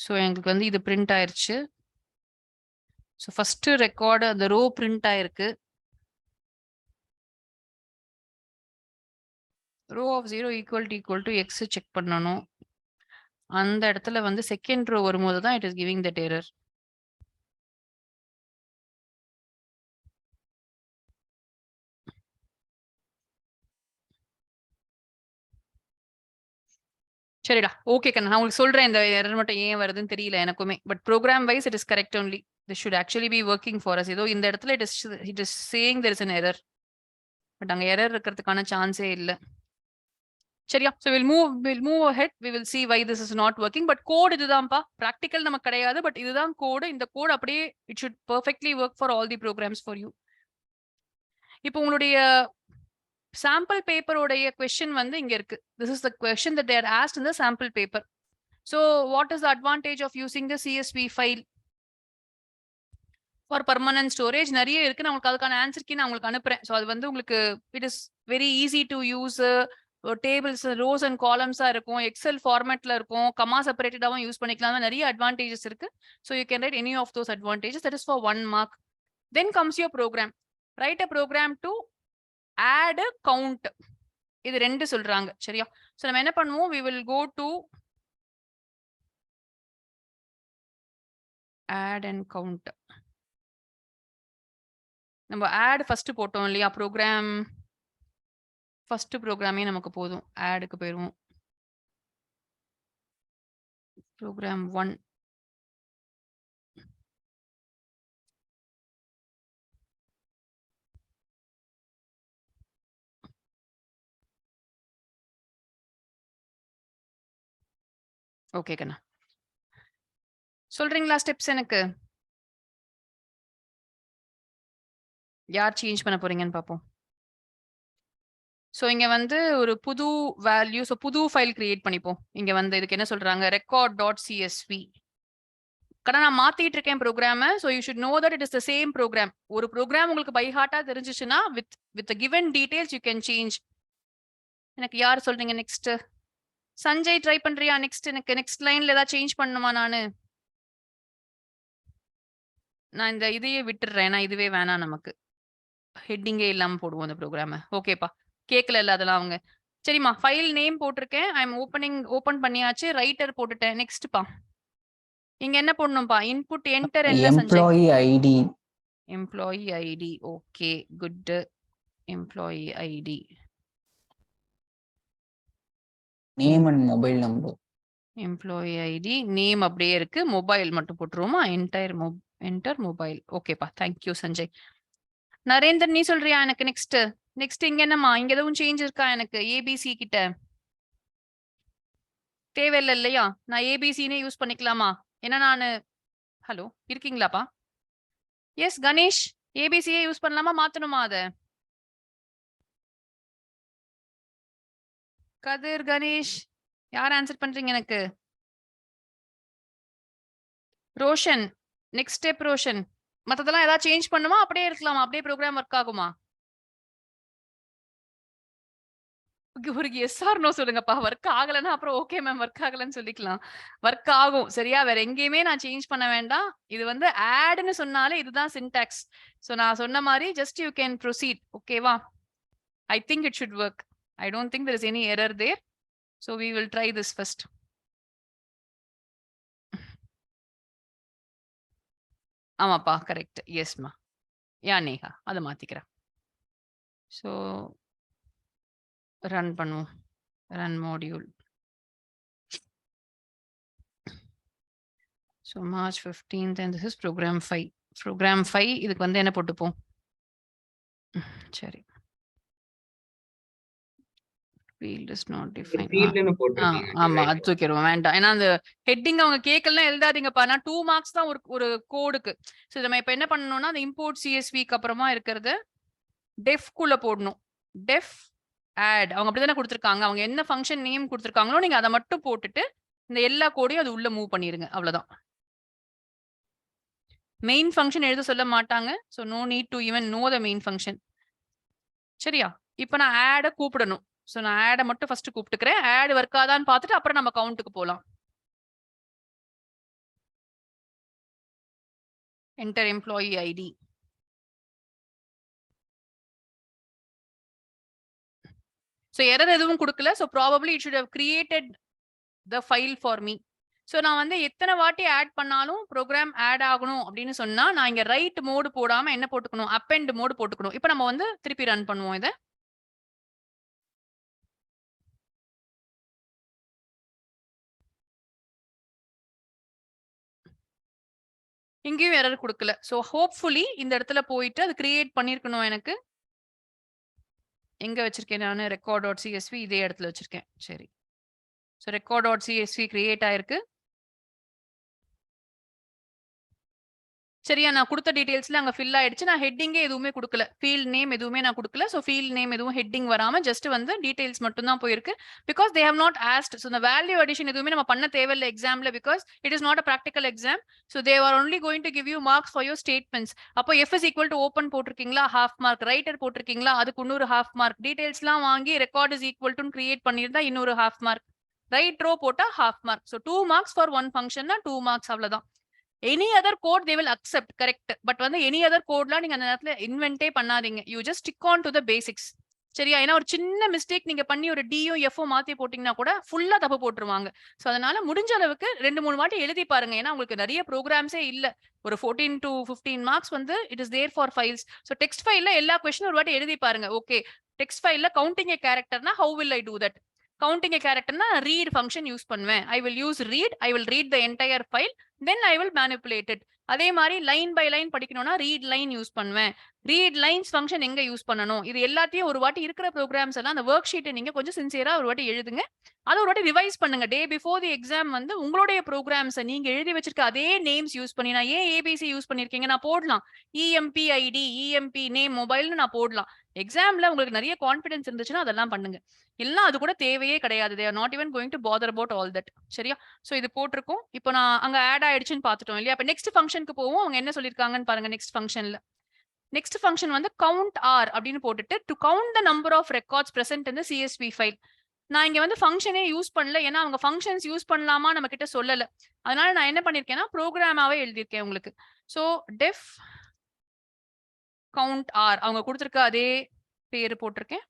ஸோ எங்களுக்கு வந்து இது பிரிண்ட் ஆயிருச்சு. ஸோ ஃபர்ஸ்ட் ரெக்கார்டு அந்த ரோ பிரிண்ட் ஆயிருக்கு. Row of 0 equal to x check பண்ணணும். அந்த இடத்துல வந்து செகண்ட் ரோ வரும்போது தான் it is giving that error. சரிடா ஓகே கண்ணா. நான் உங்களுக்கு சொல்றேன் இந்த எரர் மட்டும் ஏன் வருதுன்னு தெரியல எனக்குமே. But program wise it is correct only. This should actually be working for us. ஏதோ இந்த இடத்துல it is saying there is an error. But அங்க எரர் இருக்கிறதுக்கான சான்ஸே இல்ல. சரியா? So will move ahead. We will see why this is not working. But code இதுதான்ப்பா. பிராக்டிக்கல் நமக்கு கிடையாது. பட் இதுதான் கோடு. இந்த கோட் அப்படியே it should perfectly work for all the programs for you. இப்போ உங்களுடைய சாம்பிள் பேப்பரோடைய கொஸ்டின் வந்து இங்க இருக்கு. This is the question that they are asked in the sample paper. So what is the advantage of using the CSV file for permanent storage? நிறைய இருக்கு. நான் உங்களுக்கு அதுக்கான ஆன்சர் கீ நான் உங்களுக்கு அனுப்புறேன். ஸோ அது வந்து உங்களுக்கு it is very easy to use. Tables rows and காலம்ஸா இருக்கும், எக்ஸல் ஃபார்மேட்ல இருக்கும், கமா செப்பரேட்டடாவும் யூஸ் பண்ணிக்கலாம். நிறைய அட்வான்டேஜஸ் இருக்கு. So you can write any of those advantages. That is for 1 mark. Then comes your program. Write a program to add count. இது 2 சொல்றாங்க. சரியா? ஸோ நம்ம என்ன பண்ணுவோம்? we will go to add and count. நம்ம ஆட் ஃபர்ஸ்ட் போட்டோம் இல்லையா? ப்ரோக்ராம் ஃபர்ஸ்ட் ப்ரோக்ராமே நமக்கு போதும். ஆடுக்கு போயிருவோம். ப்ரோக்ராம் 1. ஓகே கண்ணா. சொல்றீங்களா ஸ்டெப்ஸ் எனக்கு? யார் சேஞ்ச் பண்ண போறீங்கன்னு பார்ப்போம். ஸோ இங்க வந்து ஒரு புது வேல்யூ, ஸோ புது ஃபைல் கிரியேட் பண்ணிப்போம். இங்க வந்து இதுக்கு என்ன சொல்றாங்க? record.csv. கடை நான் மாத்திட்டு இருக்கேன் ப்ரோக்ராம. So you should know that it is the same program. ஒரு ப்ரோக்ராம் உங்களுக்கு பை ஹார்ட்டா தெரிஞ்சிச்சுன்னா with given details you can change. எனக்கு யார் சொல்றீங்க நெக்ஸ்ட்? சஞ்சய் ட்ரை பண்றியா? நெக்ஸ்ட் எனக்கு நெக்ஸ்ட் லைன்ல ஏதாவது சேஞ்ச் பண்ணணுமா நானு? நான் இந்த இதையே விட்டுறேன். நான் இதுவே வேணாம் நமக்கு. ஹெட்டிங்கே இல்லாம போடுவோம் அந்த ப்ரோக்ராம. ஓகேப்பா. கேட்கல அதெல்லாம் அவங்க. சரிம்மா, ஃபைல் நேம் போட்டிருக்கேன். ஐ எம் ஓபன் பண்ணியாச்சு. ரைட்டர் போட்டுட்டேன். நெக்ஸ்ட்பா. இங்க என்ன போடணும்பா? இன்புட் என்டர் என்ன Sanjay? Employee ID. Employee ID. Okay good. Employee ID. Name and mobile number. Employee ID name அப்படியே இருக்கு. மொபைல் மட்டும் போட்டுருவோமா? Enter mobile. ஓகேப்பா. தேங்க்யூ சஞ்சய். நரேந்தர் நீ சொல்றியா எனக்கு நெக்ஸ்ட்? நெக்ஸ்ட் இங்க என்னம்மா? இங்க எதுவும் சேஞ்ச் இருக்கா எனக்கு? ஏபிசி கிட்ட தேவையில்லை இல்லையா? நான் ஏபிசினே யூஸ் பண்ணிக்கலாமா? ஏன்னா நானு ஹலோ இருக்கீங்களாப்பா? எஸ் கணேஷ், ஏபிசியே யூஸ் பண்ணலாமா? மாத்தணுமா அத? கதிர், கணேஷ் யார் ஆன்சர் பண்றீங்க எனக்கு? Roshan, next step Roshan. மத்ததெல்லாம் ஏதாவது சேஞ்ச் பண்ணுமா? அப்படியே இருக்கலாமா? அப்படியே ப்ரோக்ராம் ஒர்க் ஆகுமா? ஒரு எஸ் ஆர் நோ சொல்லுங்கப்பா. ஒர்க் ஆகலன்னா அப்புறம் ஓகே மேம் ஒர்க் ஆகலன்னு சொல்லிக்கலாம். ஒர்க் ஆகும். சரியா? வேற எங்கேயுமே நான் சேஞ்ச் பண்ண வேண்டாம். இது வந்து ஆட்னு சொன்னாலே இதுதான் சின்டாக்ஸ். சோ நான் சொன்ன மாதிரி ஜஸ்ட் யூ கேன் ப்ரொசீட். ஓகேவா? I think it should work. I don't think there is any error there. So we will try this first. ஆமாப்பா கரெக்ட். எஸ்மா. யா நேஹா. அதை மாத்திக்கிறேன். ஸோ ரன் பண்ணுவோம். Run module. So March 15th and this is program 5. program 5 இதுக்கு வந்து என்ன போட்டுப்போம்? சரி. field is not defined. ஆமா அது தூக்கிடுவோம். வேண்டாம். ஏன்னா அந்த ஹெட்டிங் அவங்க கேட்கலாம் எழுதாதீங்கப்பா. நான் 2 marks தான் ஒரு கோடுக்கு. ஸோ நம்ம இப்ப என்ன பண்ணணும்னா அந்த இம்போர்ட் சிஎஸ்விக்கு அப்புறமா இருக்கிறது டெஃப் குள்ள போடணும். டெஃப் ஆட் அவங்க அப்படிதானே கொடுத்துருக்காங்க. அவங்க என்ன ஃபங்க்ஷன் நேம் கொடுத்துருக்காங்களோ நீங்க அதை மட்டும் போட்டுட்டு இந்த எல்லா கோடையும் அது உள்ள மூவ் பண்ணிருங்க. அவ்வளவுதான். மெயின் ஃபங்க்ஷன் எழுத சொல்ல மாட்டாங்க. So no need to even know the main function. சரியா? இப்போ நான் ஆட கூப்பிடணும். ஸோ நான் ஆடை மட்டும் ஃபர்ஸ்ட் கூப்பிட்டுக்கிறேன். ஆட் ஒர்க் ஆதான்னு பார்த்துட்டு அப்புறம் நம்ம கவுண்ட்டுக்கு போகலாம். Enter employee ID. So error எதுவும் கொடுக்கல. So probably it should have created the file for me. So நான் வந்து எத்தனை வாட்டி ஆட் பண்ணாலும் ப்ரோக்ராம் ஆட் ஆகணும் அப்படின்னு சொன்னா நான் இங்க ரைட் மோடு போடாம என்ன போட்டுக்கணும்? அப்பெண்ட் மோடு போட்டுக்கணும். இப்போ நம்ம வந்து திருப்பி ரன் பண்ணுவோம் இதை. இங்கேயும் எரர் கொடுக்கல. ஸோ ஹோப்ஃபுல்லி இந்த இடத்துல போயிட்டு அது கிரியேட் பண்ணிருக்கணும் எனக்கு. எங்க வச்சிருக்கேன் நான்? record.csv இதே இடத்துல வச்சிருக்கேன். சரி. ஸோ record.csv கிரியேட் ஆயிருக்கு. சரியா, நான் கொடுத்த டீடைல்ஸ்ல அங்க ஃபில் ஆயிடுச்சு. நான் ஹெட்டிங்கே எதுவுமே கொடுக்கல. ஃபீல்ட் நேம் எதுவுமே நான் கொடுக்கல. சோ ஃபீல்ட் நேம் எதுவும் ஹெட்டிங் வராம ஜஸ்ட் வந்து டீடைல்ஸ் மட்டும் தான் போயிருக்கு. Because they have not asked. So இந்த வேல்யூ அடிஷன் எதுவுமே நம்ம பண்ண தேவையில்ல எக்ஸாம்ல. Because it is not a practical exam. So they are only going to give you marks for your statements. அப்போ f is equal to open போட்டிருக்கீங்களா, ஹாஃப் மார்க். ரைட்டர் போட்டிருக்கீங்களா, அதுக்கு இன்னொரு ஹாஃப் மார்க். டீடைல்ஸ்லாம் வாங்கி record is equal to create பண்ணியிருந்தா இன்னொரு ஹாஃப் மார்க். ரைட் ரோ போட்டா half mark. So 2 marks for one ஃபங்க்ஷன்னா 2 மார்க்ஸ் அவ்வளவுதான். Any other code they will accept, correct. But வந்து எனி அதர் கோட்லாம் நீங்க அந்த நேரத்துல இன்வென்ட்டே பண்ணாதீங்க. You just stick on to the basics. சரியா, ஏன்னா ஒரு சின்ன மிஸ்டேக் நீங்க பண்ணி ஒரு டியோ எஃப்ஓ மாத்தி போட்டீங்கன்னா கூட ஃபுல்லா தப்பு போட்டுருவாங்க. சோ அதனால முடிஞ்ச அளவுக்கு 2-3 வாட்டி எழுதி பாருங்க. ஏன்னா உங்களுக்கு நிறைய ப்ரோக்ராம்ஸே இல்ல. ஒரு 14 to 15 மார்க்ஸ் வந்து it is there for files. So text ஃபைல்ல எல்லா கொஸ்டினும் ஒரு வாட்டி எழுதி பாருங்க. ஓகே, டெக்ஸ்ட் ஃபைல்ல கவுண்டிங் ஏ கேரக்டர்னா how will I do that. Counting a கேரக்டர்னா ரீட் ஃபங்க்ஷன் யூஸ் பண்ணுவேன். I will use read. I will read the entire file. Then I will manipulate it. அதே மாதிரி லைன் பை லைன் படிக்கணும்னா ரீட் லைன் யூஸ் பண்ணுவேன். ரீட் லைன்ஸ் ஃபங்க்ஷன் எங்க யூஸ் பண்ணணும், இது எல்லாத்தையும் ஒரு வாட்டி இருக்கிற ப்ரோக்ராம்ஸ் எல்லாம் அந்த ஒர்க் ஷீட்டை நீங்க கொஞ்சம் சின்சியரா ஒரு வாட்டி எழுதுங்க. அதை ஒரு வாட்டி ரிவைஸ் பண்ணுங்க. டே பிஃபோர் தி எக்ஸாம் வந்து உங்களுடைய ப்ரோக்ராம்ஸை நீங்க எழுதி வச்சிருக்க அதே நேம்ஸ் யூஸ் பண்ணி, நான் ஏன் ஏபிசி யூஸ் பண்ணிருக்கீங்க நான் போடலாம். இஎம்பி ஐடி, இஎம்பி நேம், மொபைல்னு நான் போடலாம். எக்ஸாம்ல உங்களுக்கு நிறைய கான்ஃபிடன்ஸ் இருந்துச்சுன்னா அதெல்லாம் பண்ணுங்க. இல்லைன்னா அது கூட தேவையே கிடையாது. They are not even going to father about all that. சரியா, சோ இது போட்டிருக்கோம். இப்போ நான் அங்க ஆட் ஆயிடுச்சுன்னு பார்த்துட்டோம் இல்லையா. அப்ப நெக்ஸ்ட் ஃபங்க்ஷனுக்கு போவோம். அவங்க என்ன சொல்லிருக்காங்கன்னு பாருங்க. நெக்ஸ்ட் ஃபங்க்ஷன்ல நெக்ஸ்ட் ஃபங்க்ஷன் வந்து கவுண்ட் ஆர் அப்படின்னு போட்டுட்டு to count the number of records present in the CSV file. நான் இங்க வந்து ஃபங்க்ஷனே யூஸ் பண்ணல. ஏன்னா அவங்க ஃபங்க்ஷன்ஸ் யூஸ் பண்ணலாமா நம்ம கிட்ட சொல்லல. அதனால நான் என்ன பண்ணிருக்கேன்னா ப்ரோக்ராமாவே எழுதியிருக்கேன் உங்களுக்கு. சோ டெஃப் கவுண்ட் ஆர் அவங்க கொடுத்திருக்க அதே பேரு போட்டிருக்கேன்.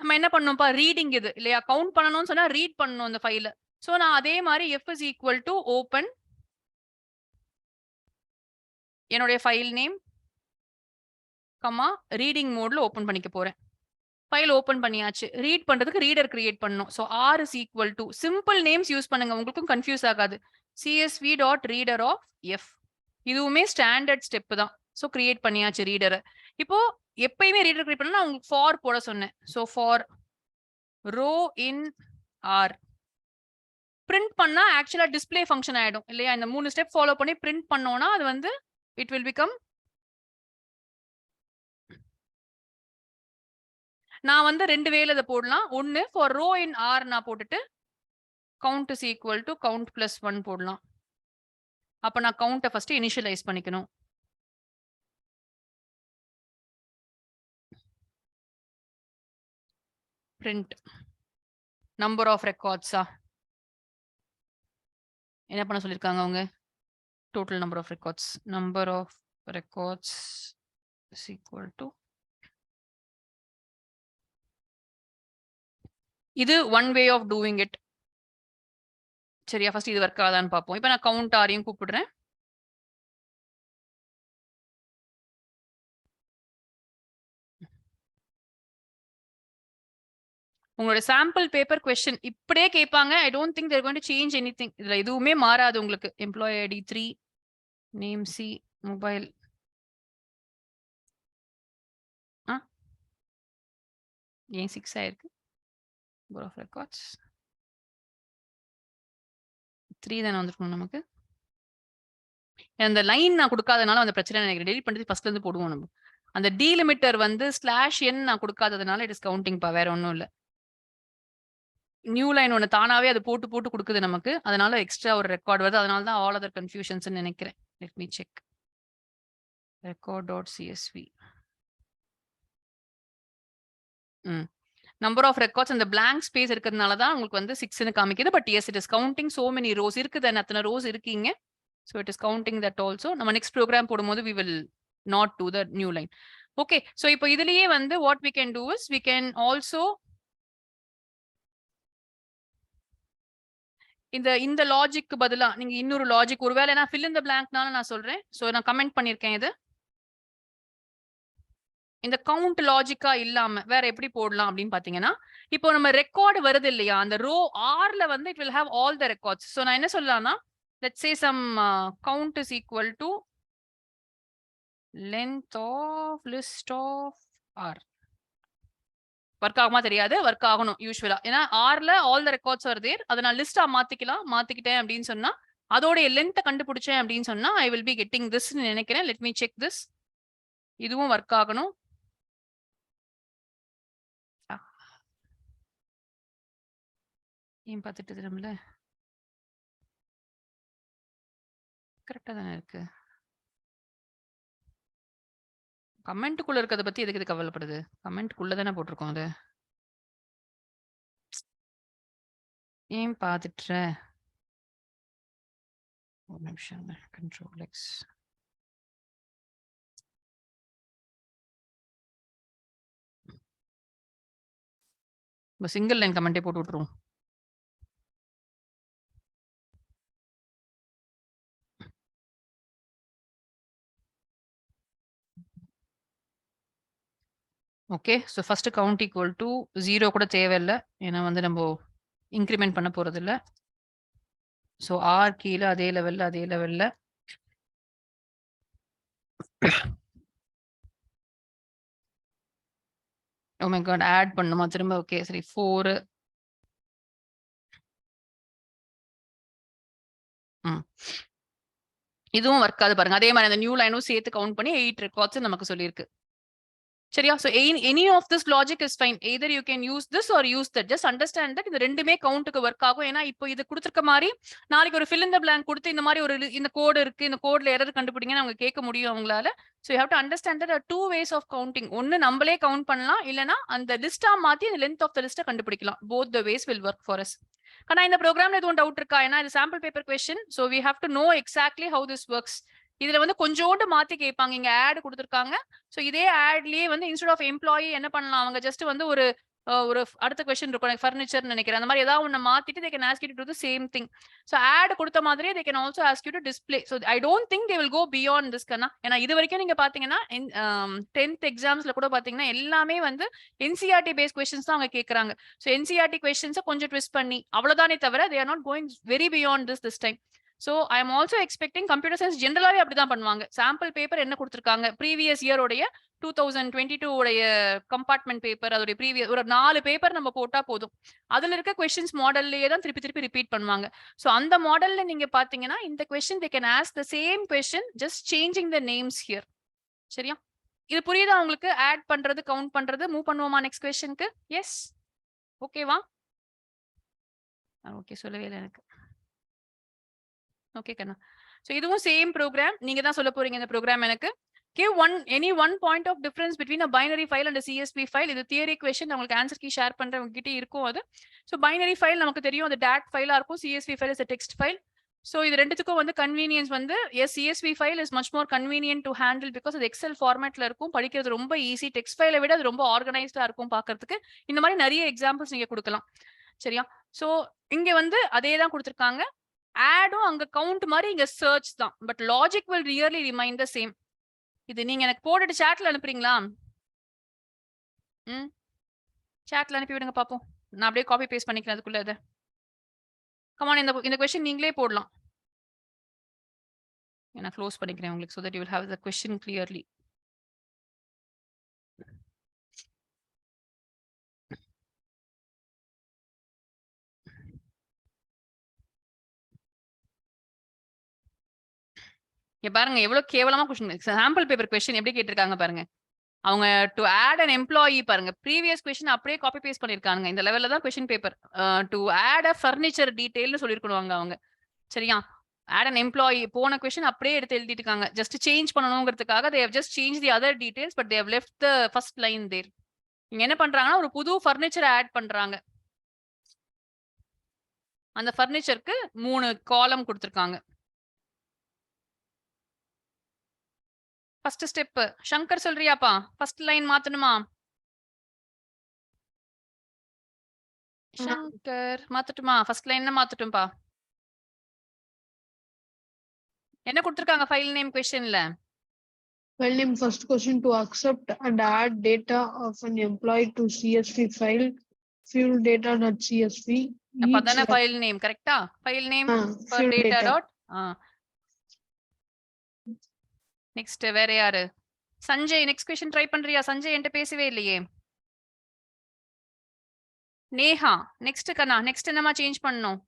நம்ம என்ன பண்ணோம்ப்பா, ரீடிங் இது இல்லையா, கவுண்ட் பண்ணணும்னு சொன்னா ரீட் பண்ணணும் அந்த ஃபைல. சோ நான் அதே மாதிரி f is equal to open என்னுடைய ஃபைல் நேம் கமா ரீடிங் மோட்ல ஓபன் பண்ணிக்க போறேன். ஃபைல் ஓபன் பண்ணியாச்சு. ரீட் பண்றதுக்கு ரீடர் கிரியேட் பண்ணணும். So r is equal to simple names use பண்ணுங்க, உங்களுக்கும் கன்ஃபியூஸ் ஆகாது. csv.reader of f. இதுவுமே ஸ்டாண்டர்ட் ஸ்டெப் தான். சோ கிரியேட் பண்ணியாச்சு ரீடரை. இப்போ எப்பயுமே ரீடர் கிரியேட் பண்ணா உங்களுக்கு ஃபார் போட சொன்னேன். So for row in r. Print பண்ணா ஆக்சுவலா டிஸ்ப்ளே ஃபங்க்ஷன் ஆயிடும் இல்லையா. இந்த 3 ஸ்டெப் ஃபாலோ பண்ணி பிரிண்ட் பண்ணோம்னா அது வந்து இட் வில் பிகம். நான் வந்து 2 வேல இதை போடலாம். ஒன்னு ஃபார் ரோ இன் ஆர் நான் போட்டுட்டு count is equal to count plus 1 போடலாம். அப்ப நான் கவுண்ட்டை ஃபர்ஸ்ட் இனிஷியலைஸ் பண்ணிக்கணும். பிரிண்ட் நம்பர் ஆஃப் ரெக்கார்ட்ஸா என்ன பண்ண சொல்லிருக்காங்க அவங்க, total number of records. Number of records is equal to. இது one way of doing it. சரியா, ஃபர்ஸ்ட் இது ஒர்க் ஆகுதான்னு பார்ப்போம். இப்போ நான் கவுண்ட் ஆரையும் கூப்பிடுறேன். உங்களோட சாம்பிள் பேப்பர் கொஸ்டின் இப்படியே கேட்பாங்க. I don't think they're going to change anything. இதுல எதுவுமே மாறாது உங்களுக்கு. Employee ID 3, name c, mobile. ஏன் 6 ஆயிருக்கு? நம்பர் ஆஃப் ரெக்கார்ட்ஸ் 3 தானே வந்துருக்கணும் நமக்கு. அந்த லைன் நான் கொடுக்காதனால அந்த பிரச்சனை எனக்கு டெலிட் பண்ணிட்டு ஃபர்ஸ்ட்ல இருந்து போடுவோம் நம்ம. அந்த டீலிமிட்டர் வந்து /n நான் கொடுக்காததுனால இட் இஸ் கவுண்டிங் பா, வேற ஒன்றும் இல்லை. நியூ லைன் ஒன்று தானாவே அது போட்டு போட்டு கொடுக்குது நமக்கு. அதனால எக்ஸ்ட்ரா ஒரு ரெக்கார்ட் வருது. அதனால தான் ஆல் அதர் கன்ஃபியூஷன்ஸ் நினைக்கிறேன். Let me check. record.csv. Number of records அந்த பிளாங்க் ஸ்பேஸ் இருக்கிறதுனால தான் உங்களுக்கு வந்து 6ன்னு காமிக்குது. But yes it is counting so many rows இருக்குது. அத்தனை ரோஸ் இருக்கீங்க. So it is counting that also. நம்ம நெக்ஸ்ட் ப்ரோக்ராம் போடும்போது we will not do the new line. Okay, so இப்போ இதுலயே வந்து what we can do is we can also இந்த லாஜிக்கு பதிலா நீங்க இன்னொரு லாஜிக், ஒருவேளை நான் ஃபில் இன் த பிளாங்க்னால நான் சொல்றேன். ஸோ நான் கமெண்ட் பண்ணிருக்கேன். இது இந்த கவுண்ட் லாஜிக்கா இல்லாம வேற எப்படி போடலாம் அப்படின்னு பாத்தீங்கன்னா, இப்போ நம்ம ரெக்கார்டு வருது இல்லையா, அந்த ரோ ஆர்ல வந்து it will have all the records. So நான் என்ன சொல்லலாம்னா, let's say some count is equal to length of list of r. Work ஆகுமா தெரியாது, ஒர்க் ஆகணும் யூஸ்வலா. ஏன்னா ஆர்ல all the records are there. அதை நான் லிஸ்டா மாத்திக்கலாம். மாத்திக்கிட்டேன் அப்படின்னு சொன்னா அதோடைய லென்த்தை கண்டுபிடிச்சேன் அப்படின்னு சொன்னா I will be getting this நினைக்கிறேன். Let me check this. இதுவும் ஒர்க் ஆகணும். ஏன் பார்த்துட்டு நம்மள கரெக்டா தானே இருக்கு. கமெண்ட்டுக்குள்ள இருக்கிறத பத்தி எதுக்கு இது கவலைப்படுது? கமெண்ட்டுக்குள்ள தானே போட்டிருக்கோம் அது. ஏன் பார்த்துட்டுற? ஒரு நிமிஷம். Control X. சிங்கிள் லைன் கமெண்டே போட்டு விட்டுருவோம். Okay. So first count equal to 0 கூட தேவையில்லை. ஏன்னா வந்து நம்ம இன்க்ரிமெண்ட் பண்ண போறது இல்லை. ஸோ ஆர் கீழே அதே லெவல்ல ஓ மை காட் ஆட் பண்ணுமா திரும்ப? ஓகே சரி 4 இதுவும் ஒர்க் ஆகுது பாருங்க. அதே மாதிரி அந்த நியூ லைனும் சேர்த்து கவுண்ட் பண்ணி 8 ரெக்கார்ட்ஸ் நமக்கு சொல்லியிருக்கு. சரியா? so any of this logic is fine. Either you can use this or use that. Just understand that இந்த ரெண்டுமே கவுண்ட்க்கு ஒர்க் ஆகும். ஏன்னா இப்போ இது கொடுத்திருக்க மாதிரி நாளைக்கு ஒரு fill in the blank கொடுத்து இந்த மாதிரி ஒரு இந்த கோட் இருக்கு, இந்த கோட்ல எரர் கண்டுபிடிங்கன்னு அவங்க கேட்க முடியும் அவங்களால. so you have to understand that there are two ways of counting. ஒன்னு நம்மளே கவுண்ட் பண்ணலாம், இல்லனா அந்த லிஸ்டா மாத்தி அந்த length of the list கண்டுபிடிக்கலாம். both the ways will work for us. ஆனா இந்த ப்ரோக்ராம்ல எதுவும் டவுட் இருக்கா? ஏன்னா இது sample paper question. so we have to know exactly how this works. இதுல வந்து கொஞ்சோண்டு மாத்தி கேட்பாங்க. இங்க ஆட் கொடுத்திருக்காங்க. சோ இதே ஆட்லயே வந்து இன்ஸ்டெட் ஆஃப் எம்ப்ளாயி என்ன பண்ணலாம், அவங்க ஜஸ்ட் வந்து ஒரு அடுத்த क्वेश्चन இருக்கும் ஃபர்னிச்சர் நினைக்கிறேன். அந்த மாதிரி ஏதாவது ஒண்ணு மாத்திட்டு they can ask you to do the same thing. so add கொடுத்த மாதிரியே they can also ask you to display. so I don't think they will go beyond this கண்ணா. ஏன்னா இது வரைக்கும் நீங்க பாத்தீங்கன்னா 10th எக்ஸாம்ஸ்ல கூட பாத்தீங்கன்னா எல்லாமே வந்து NCERT பேஸ்ட் क्वेश्चंस தான் அவங்க கேக்குறாங்க. so NCERT questions கொஞ்சம் ட்விஸ்ட் பண்ணி அவ்வளவுதானே தவிர they are not going very beyond this time. so I am also expecting computer science ஜெனரலாவே அப்படிதான் பண்ணுவாங்க. சாம்பிள் பேப்பர் என்ன கொடுத்திருக்காங்க, ப்ரீவியஸ் இயர் உடைய 2022 உடைய கம்பார்ட்மெண்ட் பேப்பர், அதோட ப்ரீவியஸ் ஒரு 4 பேப்பர் நம்ம போட்டா போதும். அதுல இருக்க क्वेश्चंस மாடல்லயே தான் திருப்பி ரிப்பீட் பண்ணுவாங்க. சோ அந்த மாடல்ல நீங்க பாத்தீங்கன்னா இந்த question they can ask the same question just changing the names here. சரியா? இது புரியுதா உங்களுக்கு? ஆட் பண்றது, கவுண்ட் பண்றது. மூவ் பண்ணுவோமா நெக்ஸ்ட் क्वेश्चनக்கு? எஸ் ஓகேவா? ஓகே சொல்லவே இல்லை எனக்கு. ஓகே கண்ணா. சோ இதுவும் சேம் ப்ரோக்ராம். நீங்க தான் சொல்ல போறீங்க இந்த ப்ரோக்ராம் எனக்கு. give any one point of difference between a binary file and a CSV file. இது தியரி क्वेश्चन. உங்களுக்கு ஆன்சர் கீ ஷேர் பண்றேன், உங்ககிட்ட இருக்கும் அது. சோ பைனரி ஃபைல் நமக்கு தெரியும், அது DAT ஃபைலா இருக்கும். CSV file is a text file. So இது ரெண்டுத்துக்கும் வந்து கன்வீனியன்ஸ் வந்து CSV file is much more convenient to handle because அது எக்ஸல் ஃபார்மேட்ல இருக்கும். படிக்கிறது ரொம்ப ஈஸி. டெக்ஸ்ட் ஃபைலை விட அது ரொம்ப ஆர்கனைஸ்டா இருக்கும் பார்க்கிறதுக்கு. இந்த மாதிரி நிறைய எக்ஸாம்பிள்ஸ் நீங்க கொடுக்கலாம். சரியா? சோ இங்க வந்து அதே தான் கொடுத்திருக்காங்க. ஆடும் அங்க கவுண்ட் மாதிரி இங்க சர்ச் தான். But logic will really remain the same. இது நீங்க எனக்கு போட்டுட்டு சாட்ல அனுப்புறீங்களா? சாட்ல அனுப்பி விடுங்க பாப்போம். நான் அப்படியே காப்பி பேஸ்ட் பண்ணிக்கிறேன் அதுக்குள்ள இதை. கமான் இந்த क्वेश्चन நீங்களே போடலாம். நான் க்ளோஸ் பண்ணிக்கிறேன் உங்களுக்கு so that you will have the question clearly. பாருங்க எவ்வளவு கேவலமா क्वेश्चन. சாம்பிள் பேப்பர் क्वेश्चन எப்படி கேட்டிருக்காங்க பாருங்க. அவங்க டு ஆட் an employee பாருங்க, ப்ரீவியஸ் क्वेश्चन அப்படியே காப்பி பேஸ்ட் பண்ணிருக்காங்க. இந்த லெவல்ல தான் question paper. To add a furniture detailனு சொல்லிருக்கணும் அவங்க. சரியா? ஆட் an employee போன क्वेश्चन அப்படியே எடுத்து எழுதிட்டு இருக்காங்க. ஜஸ்ட் சேஞ்ச் பண்ணணும்ங்கிறதுக்காக they have just changed the other details but they have left the first line there. இங்க என்ன பண்றாங்கன்னா ஒரு புது ஃபர்னிச்சர் ஆட் பண்றாங்க. அந்த ஃபர்னிச்சருக்கு 3 காலம் கொடுத்திருக்காங்க. ஃபர்ஸ்ட் ஸ்டெப் சங்கர் சொல்றியாப்பா? ஃபர்ஸ்ட் லைன் மாத்தணுமா? சங்கர் மாத்தட்டுமா? ஃபர்ஸ்ட் லைன் மாத்தட்டும்பா. என்ன கொடுத்திருக்காங்க ஃபைல் நேம் क्वेश्चनல? File name first question to accept and add data of an employee to CSV file fuel data.csv. அப்பதானே ஃபைல் நேம் கரெக்ட்டா? File name for data dot next வேற யாரு? சஞ்சய் நெக்ஸ்ட் क्वेश्चन ட்ரை பண்றியா? சஞ்சய் என்கிட்ட பேசவே இல்லையே. நேஹா நெக்ஸ்ட் கண்ணா. நெக்ஸ்ட் என்னமா சேஞ்ச் பண்ணனும்?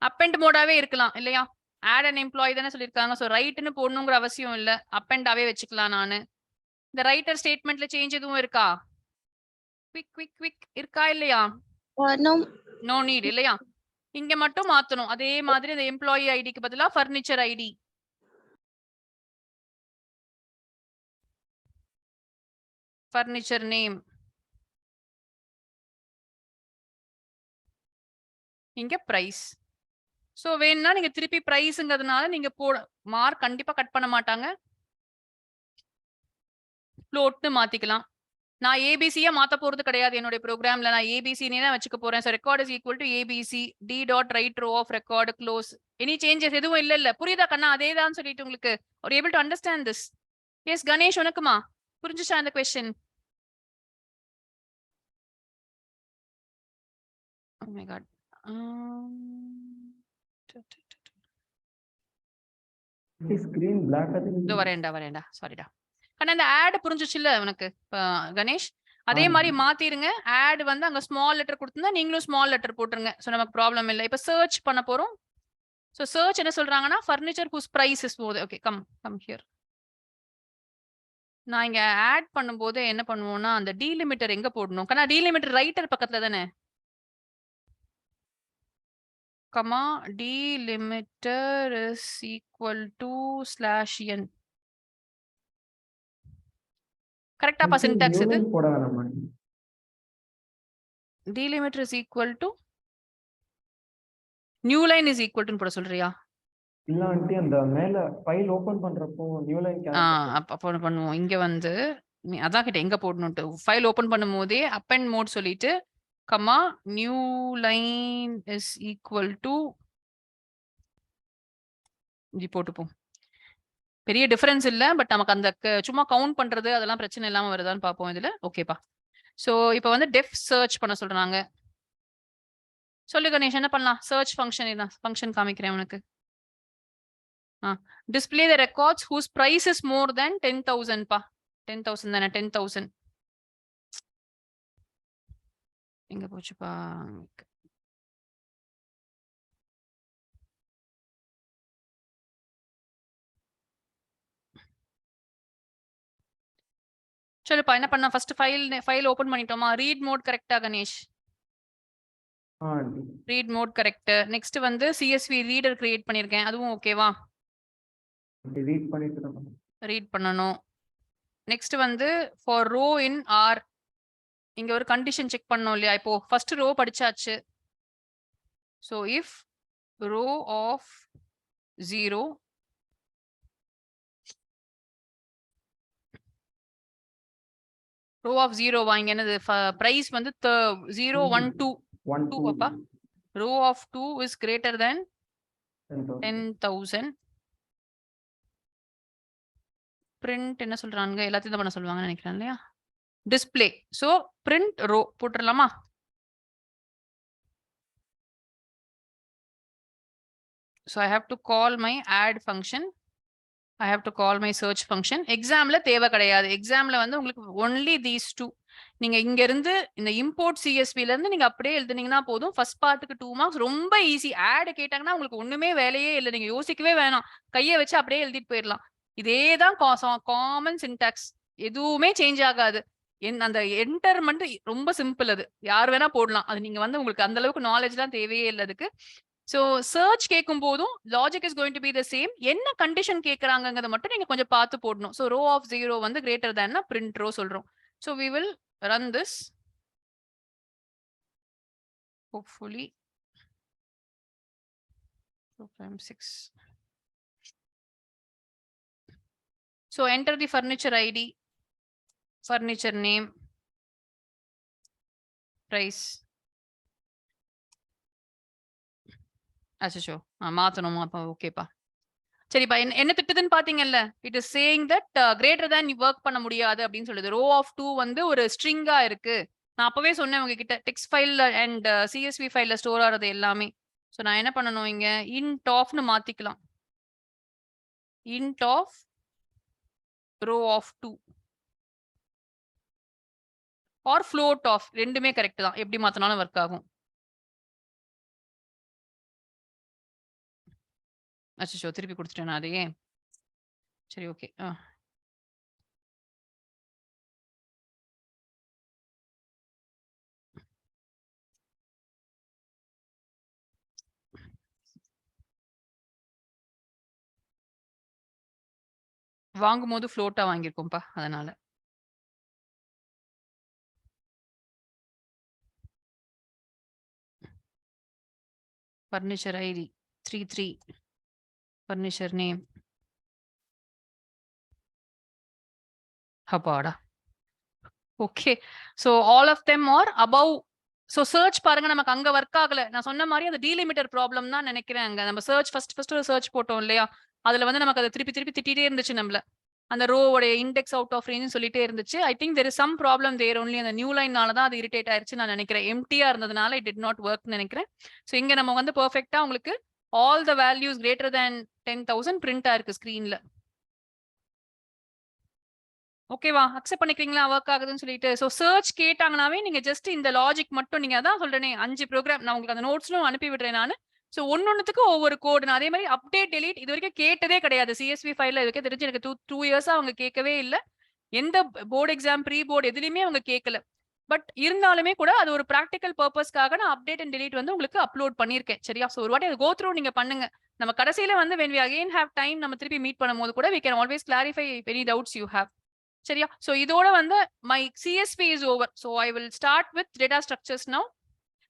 அப்பெண்ட் மோடாவே இருக்கலாம் இல்லையா? ஆட் அண்ட் எம்ப்ளாயி தானே சொல்லியிருக்காங்க. ஸோ ரைட்னு போடணுங்கிற அவசியம் இல்லை, அப் அண்ட் அவே வச்சுக்கலாம். நான் இந்த ரைட்டர் ஸ்டேட்மெண்ட்ல சேஞ்ச் எதுவும் இருக்கா? குவிக் குவிக் குவிக் இருக்கா இல்லையா? No. நோ நீட் இல்லையா? இங்க மட்டும் மாத்தணும். அதே மாதிரி இந்த எம்ப்ளாயி ஐடிக்கு பதிலா ஃபர்னிச்சர் ஐடி. Furniture name. இங்க பிரைஸ். சோ வேணும்னா நீங்க திருப்பி பிரைஸ்ங்கிறதுனால நீங்க மார்க் கண்டிப்பா கட் பண்ண மாட்டாங்க. ஃப்ளோட்னு மாத்திக்கலாம். நான் ஏபிசியா மாத்த போறது கிடையாது. என்னோட ப்ரோக்ராம்ல நான் ஏபிசினே தான் வச்சுக்க போறேன். So record is equal to ABC D dot write row of record close. Any changes எதுவும் இல்ல. புரியுதா கண்ணா? அதே தான் சொல்லிட்டு உங்களுக்கு ஒரு able to understand this. Yes Ganesh, உனக்குமா புரிஞ்சுச்சா அந்த question? Oh my god. Screen black இதோ வரேன்டா சாரிடா கண்ணா. இந்த ஆட் புரிஞ்சுச்சுல்ல உனக்கு கணேஷ்? அதே மாதிரி மாத்திருங்க. ஆட் வந்து அங்க ஸ்மால் லெட்டர் கொடுத்திருந்தா நீங்களும் ஸ்மால் லெட்டர் போட்டுருங்க. சோ நமக்கு ப்ராப்ளம் இல்லை. இப்ப சர்ச் பண்ண போறோம். சோ சர்ச் என்ன சொல்றாங்கன்னா furniture whose price is more. Okay, come here. நான் இங்க ஆட் பண்ணும்போது என்ன பண்ணுவோம்னா அந்த டீலிமிட்டர் எங்க போடணும் கண்ணா? டீலிமிட்டர் ரைட்டர் பக்கத்துல தானே? Comma delimiter is equal to /n. கரெக்டாப்பா சின்டாக்ஸ் இது? போட வேணாமா? Delimiter is equal to new line is equal to போட சொல்றியா? இல்ல ஆண்டி, அந்த மேல ஃபைல் ஓபன் பண்றப்போ நியூ லைன் அப்போ பண்ணுவோம். இங்க வந்து அதான் கிட்ட எங்க போடணும்ட்டு ஃபைல் ஓபன் பண்ணும்போதே அப் அண்ட் மோட் சொல்லிட்டு comma new line is equal to இப்படி போட்டுப்போம். பெரிய டிஃபரன்ஸ் இல்ல, பட் நமக்கு அந்த சும்மா கவுண்ட் பண்றது அதெல்லாம் பிரச்சனை இல்லாம வருதான்னு பார்ப்போம் இதுல. ஓகேப்பா. சோ இப்போ வந்து டெஃப் சர்ச் பண்ண சொல்றாங்க. சொல்லு கணேஷ், என்ன பண்ணலாம்? சர்ச் ஃபங்க்ஷன் இதான் ஃபங்க்ஷன் காமிக்கிறேன் உனக்கு. Display the records whose price is more then 10,000 பா. 10,000 தானே? 10,000 எங்க போச்சுப்பா? சொல்லுப்பா, என்ன பண்ணா? ஃபர்ஸ்ட் ஃபைல் ஓபன் பண்ணிட்டோமா? ரீட் மோட் கரெக்ட்டா Ganesh? Read mode correct. Next வந்து சிஎஸ்வி ரீடர் கிரியேட் பண்ணிருக்கேன், அதுவும் ஓகேவா? ரீட் பண்ணனும். நெக்ஸ்ட் வந்து ஃபார் ரோ இன் ஆர் இங்க ஒரு கண்டிஷன் செக் பண்ணோம் இல்லையா? இப்போ ஃபர்ஸ்ட் ரோ படிச்சாச்சு. So if row of 0 row of 0 வாங்க என்னது? பிரைஸ் வந்து 0 1 2 அப்பா. Row of 2 is greater then 10,000. Print என்ன சொல்றாங்க? எல்லாத்தையும் தான் பண்ண சொல்லுவாங்க நினைக்கிறேன் இல்லையா? டிஸ்ப்ளே. சோ பிரிண்ட் ரோ போட்டுடலாமா? So I have to call my add function. I have to call my search function. எக்ஸாம்ல தேவை கிடையாது. எக்ஸாம்ல வந்து உங்களுக்கு only these two. நீங்க இங்க இருந்து இந்த இம்போர்ட் சிஎஸ்வில இருந்து நீங்க அப்படியே எழுதுனீங்கன்னா போதும். ஃபர்ஸ்ட் பார்ட்டுக்கு 2 மார்க்ஸ். ரொம்ப ஈஸி. ஆட் கேட்டாங்கன்னா உங்களுக்கு ஒண்ணுமே வேலையே இல்லை. நீங்க யோசிக்கவே வேணாம். கையை வச்சு அப்படியே எழுதிட்டு போயிடலாம். இதேதான் காமன் சின்டாக்ஸ். எதுவுமே சேஞ்ச் ஆகாது. அந்த என்டர் மட்டும் ரொம்ப சிம்பிள். அது யார் வேணா போடலாம். அது நீங்க வந்து உங்களுக்கு அந்த அளவுக்கு நாலேஜ் எல்லாம் தேவையே இல்லை அதுக்கு. சோ சர்ச் கேட்கும் போதும் logic is going to be the same. என்ன கண்டிஷன் கேக்குறாங்கங்கறத மட்டும் நீங்க கொஞ்சம் பார்த்து போடணும். சோ ரோ ஆஃப் 0 வந்து கிரேட்டர் தேன்னா பிரிண்ட் ரோ சொல்றோம். So we will run this. Hopefully program 6. So enter the furniture ID, furniture name, price. அச்சோ, மாத்தணுமா? அப்ப ஓகேப்பா. சரிப்பா, என்ன திட்டுதுன்னு பாத்தீங்கல்ல? It is saying that greater than work பண்ண முடியாது அப்படின்னு சொல்லுது. ரோ ஆஃப் 2 வந்து ஒரு ஸ்ட்ரிங்கா இருக்கு. நான் அப்பவே சொன்னேன் உங்ககிட்ட, டெக்ஸ்ட் ஃபைல் அண்ட் சிஎஸ்வி ஃபைல்ல ஸ்டோர் ஆறது எல்லாமே. சோ நான் என்ன பண்ணணும்? இங்க int of-னு மாத்திக்கலாம். int of row of 2 or float of, ரெண்டுமே கரெக்ட் தான். எப்படி மாத்தினாலும் ஒர்க் ஆகும். அச்சச்சோ! திருப்பி குடுத்துட்டேனா அதையே? சரி ஓகே. வாங்கும்போது ஃப்ளோட்டா வாங்கியிருக்கோம்ப்பா. அதனால. Furniture ID 33. Furniture name. அப்பாடா! Okay. So all of them are above. So search பாருங்க நமக்கு அங்க வொர்க் ஆகல. நான் சொன்ன மாரி அந்த டீலிமிட்டர் ப்ராப்ளம் தான் நெனைக்கிறேன் அங்க. நம்ம சர்ச் ஃபர்ஸ்ட் ஒரு சர்ச் போட்டோம் இல்லையா? அதுல வந்து நமக்கு அது திருப்பி திருப்பி திட்டிட்டே இருந்துச்சு நம்மள. அந்த ரோவோட இண்டெக்ஸ் அவுட் ஆஃப் ரேஞ்சுன்னு சொல்லிட்டே இருந்துச்சு. I think there is some problem there only. அந்த நியூ லைன்னால தான் அது இரிட்டேட் ஆயிருச்சுன்னு நான் நெனைக்கிறேன். எம்ப்டியா இருந்ததுனால இட் டிட் நாட் வொர்க்ன்னு நெனைக்கிறேன். ஸோ இங்க நம்ம வந்து பெர்ஃபெக்ட்டா உங்களுக்கு all the values greater than 10,000 print ஆயிருக்கு ஸ்க்ரீன்ல. ஓகேவா? அக்செப்ட் பண்ணிக்கிறீங்களா? வொர்க் ஆகுதுன்னு சொல்லிட்டு. ஸோ சர்ச் கேட்டாங்கனாவே நீங்க ஜஸ்ட் இந்த லாஜிக் மட்டும் நீங்க அதான் சொல்றேனே 5 ப்ரோகிராம் நான் உங்களுக்கு அந்த நோட்ஸ்லும் அனுப்பி விடுறேன் நானு. ஸோ ஒன்னொன்னுத்துக்கும் ஒவ்வொரு கோடு. நான் அதே மாரி அப்டேட், டெலீட் இதுவரைக்கும் கேட்டதே கிடையாது. CSV ஃபைல்ல இதுவரைக்கும் தெரிஞ்சு எனக்கு 2 இயர்ஸா அவங்க கேட்கவே இல்ல. எந்த போர்ட் எக்ஸாம், ப்ரீ போர்ட் எதுலயுமே அவங்க கேட்கல. பட் இருந்தாலுமே கூட அது ஒரு பிராக்டிகல் பர்ப்பஸ்க்காக நான் அப்டேட் அண்ட் டெலீட் வந்து உங்களுக்கு அப்லோட் பண்ணியிருக்கேன். சரியா? ஸோ ஒரு வாட்டி அத கோ த்ரூ நீங்க பண்ணுங்க. நம்ம கடைசியில வந்து when we again have time நம்ம திருப்பி மீட் பண்ணும்போது கூட we can always clarify any doubts you have. சரியா? சோ இதோட வந்து my CSV is over. So I will start with data structures now.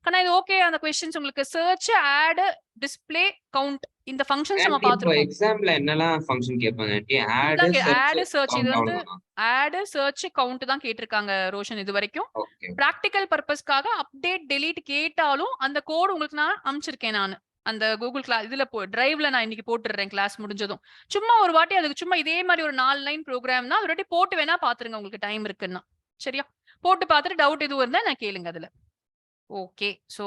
கண்ணா இது ஓகே அந்த क्वेश्चंस உங்களுக்கு சர்ச், ஆட், டிஸ்ப்ளே, கவுண்ட் இந்த ஃபங்க்ஷன்ஸ் நம்ம இப்போ பார்த்திருக்கோம். எக்ஸாம்ல என்னலாம் ஃபங்க்ஷன் கேட்பாங்க ஆன்ட்டி? ஆட், சர்ச் இது வந்து அவ்வளவுதானா? ஆட், சர்ச், கவுண்ட் தான் கேட்டிருக்காங்க ரோஷன் இதுவரைக்கும். ஓகே. பிராக்டிகல் பர்பஸ்க்காக அப்டேட், டெலீட் கேட்டாலும் அந்த கோட் உங்களுக்கு நான் அனுப்பிச்சிருக்கேன் நானு. அந்த கூகுள் கிளாஸ் இதுல டிரைவ்ல நான் இன்னைக்கு போட்டுடுறேன் கிளாஸ் முடிஞ்சதும். சும்மா ஒரு வாட்டி அதுக்கு சும்மா இதே மாதிரி ஒரு 4 லைன் ப்ரோகிராம் தான் ஒரு வாட்டி போட்டு வேணா பாத்துருங்க உங்களுக்கு டைம் இருக்குன்னா. சரியா? போட்டு பார்த்துட்டு டவுட் எதுவும் இருந்தா நான் கேளுங்க அதுல. ஓகே. சோ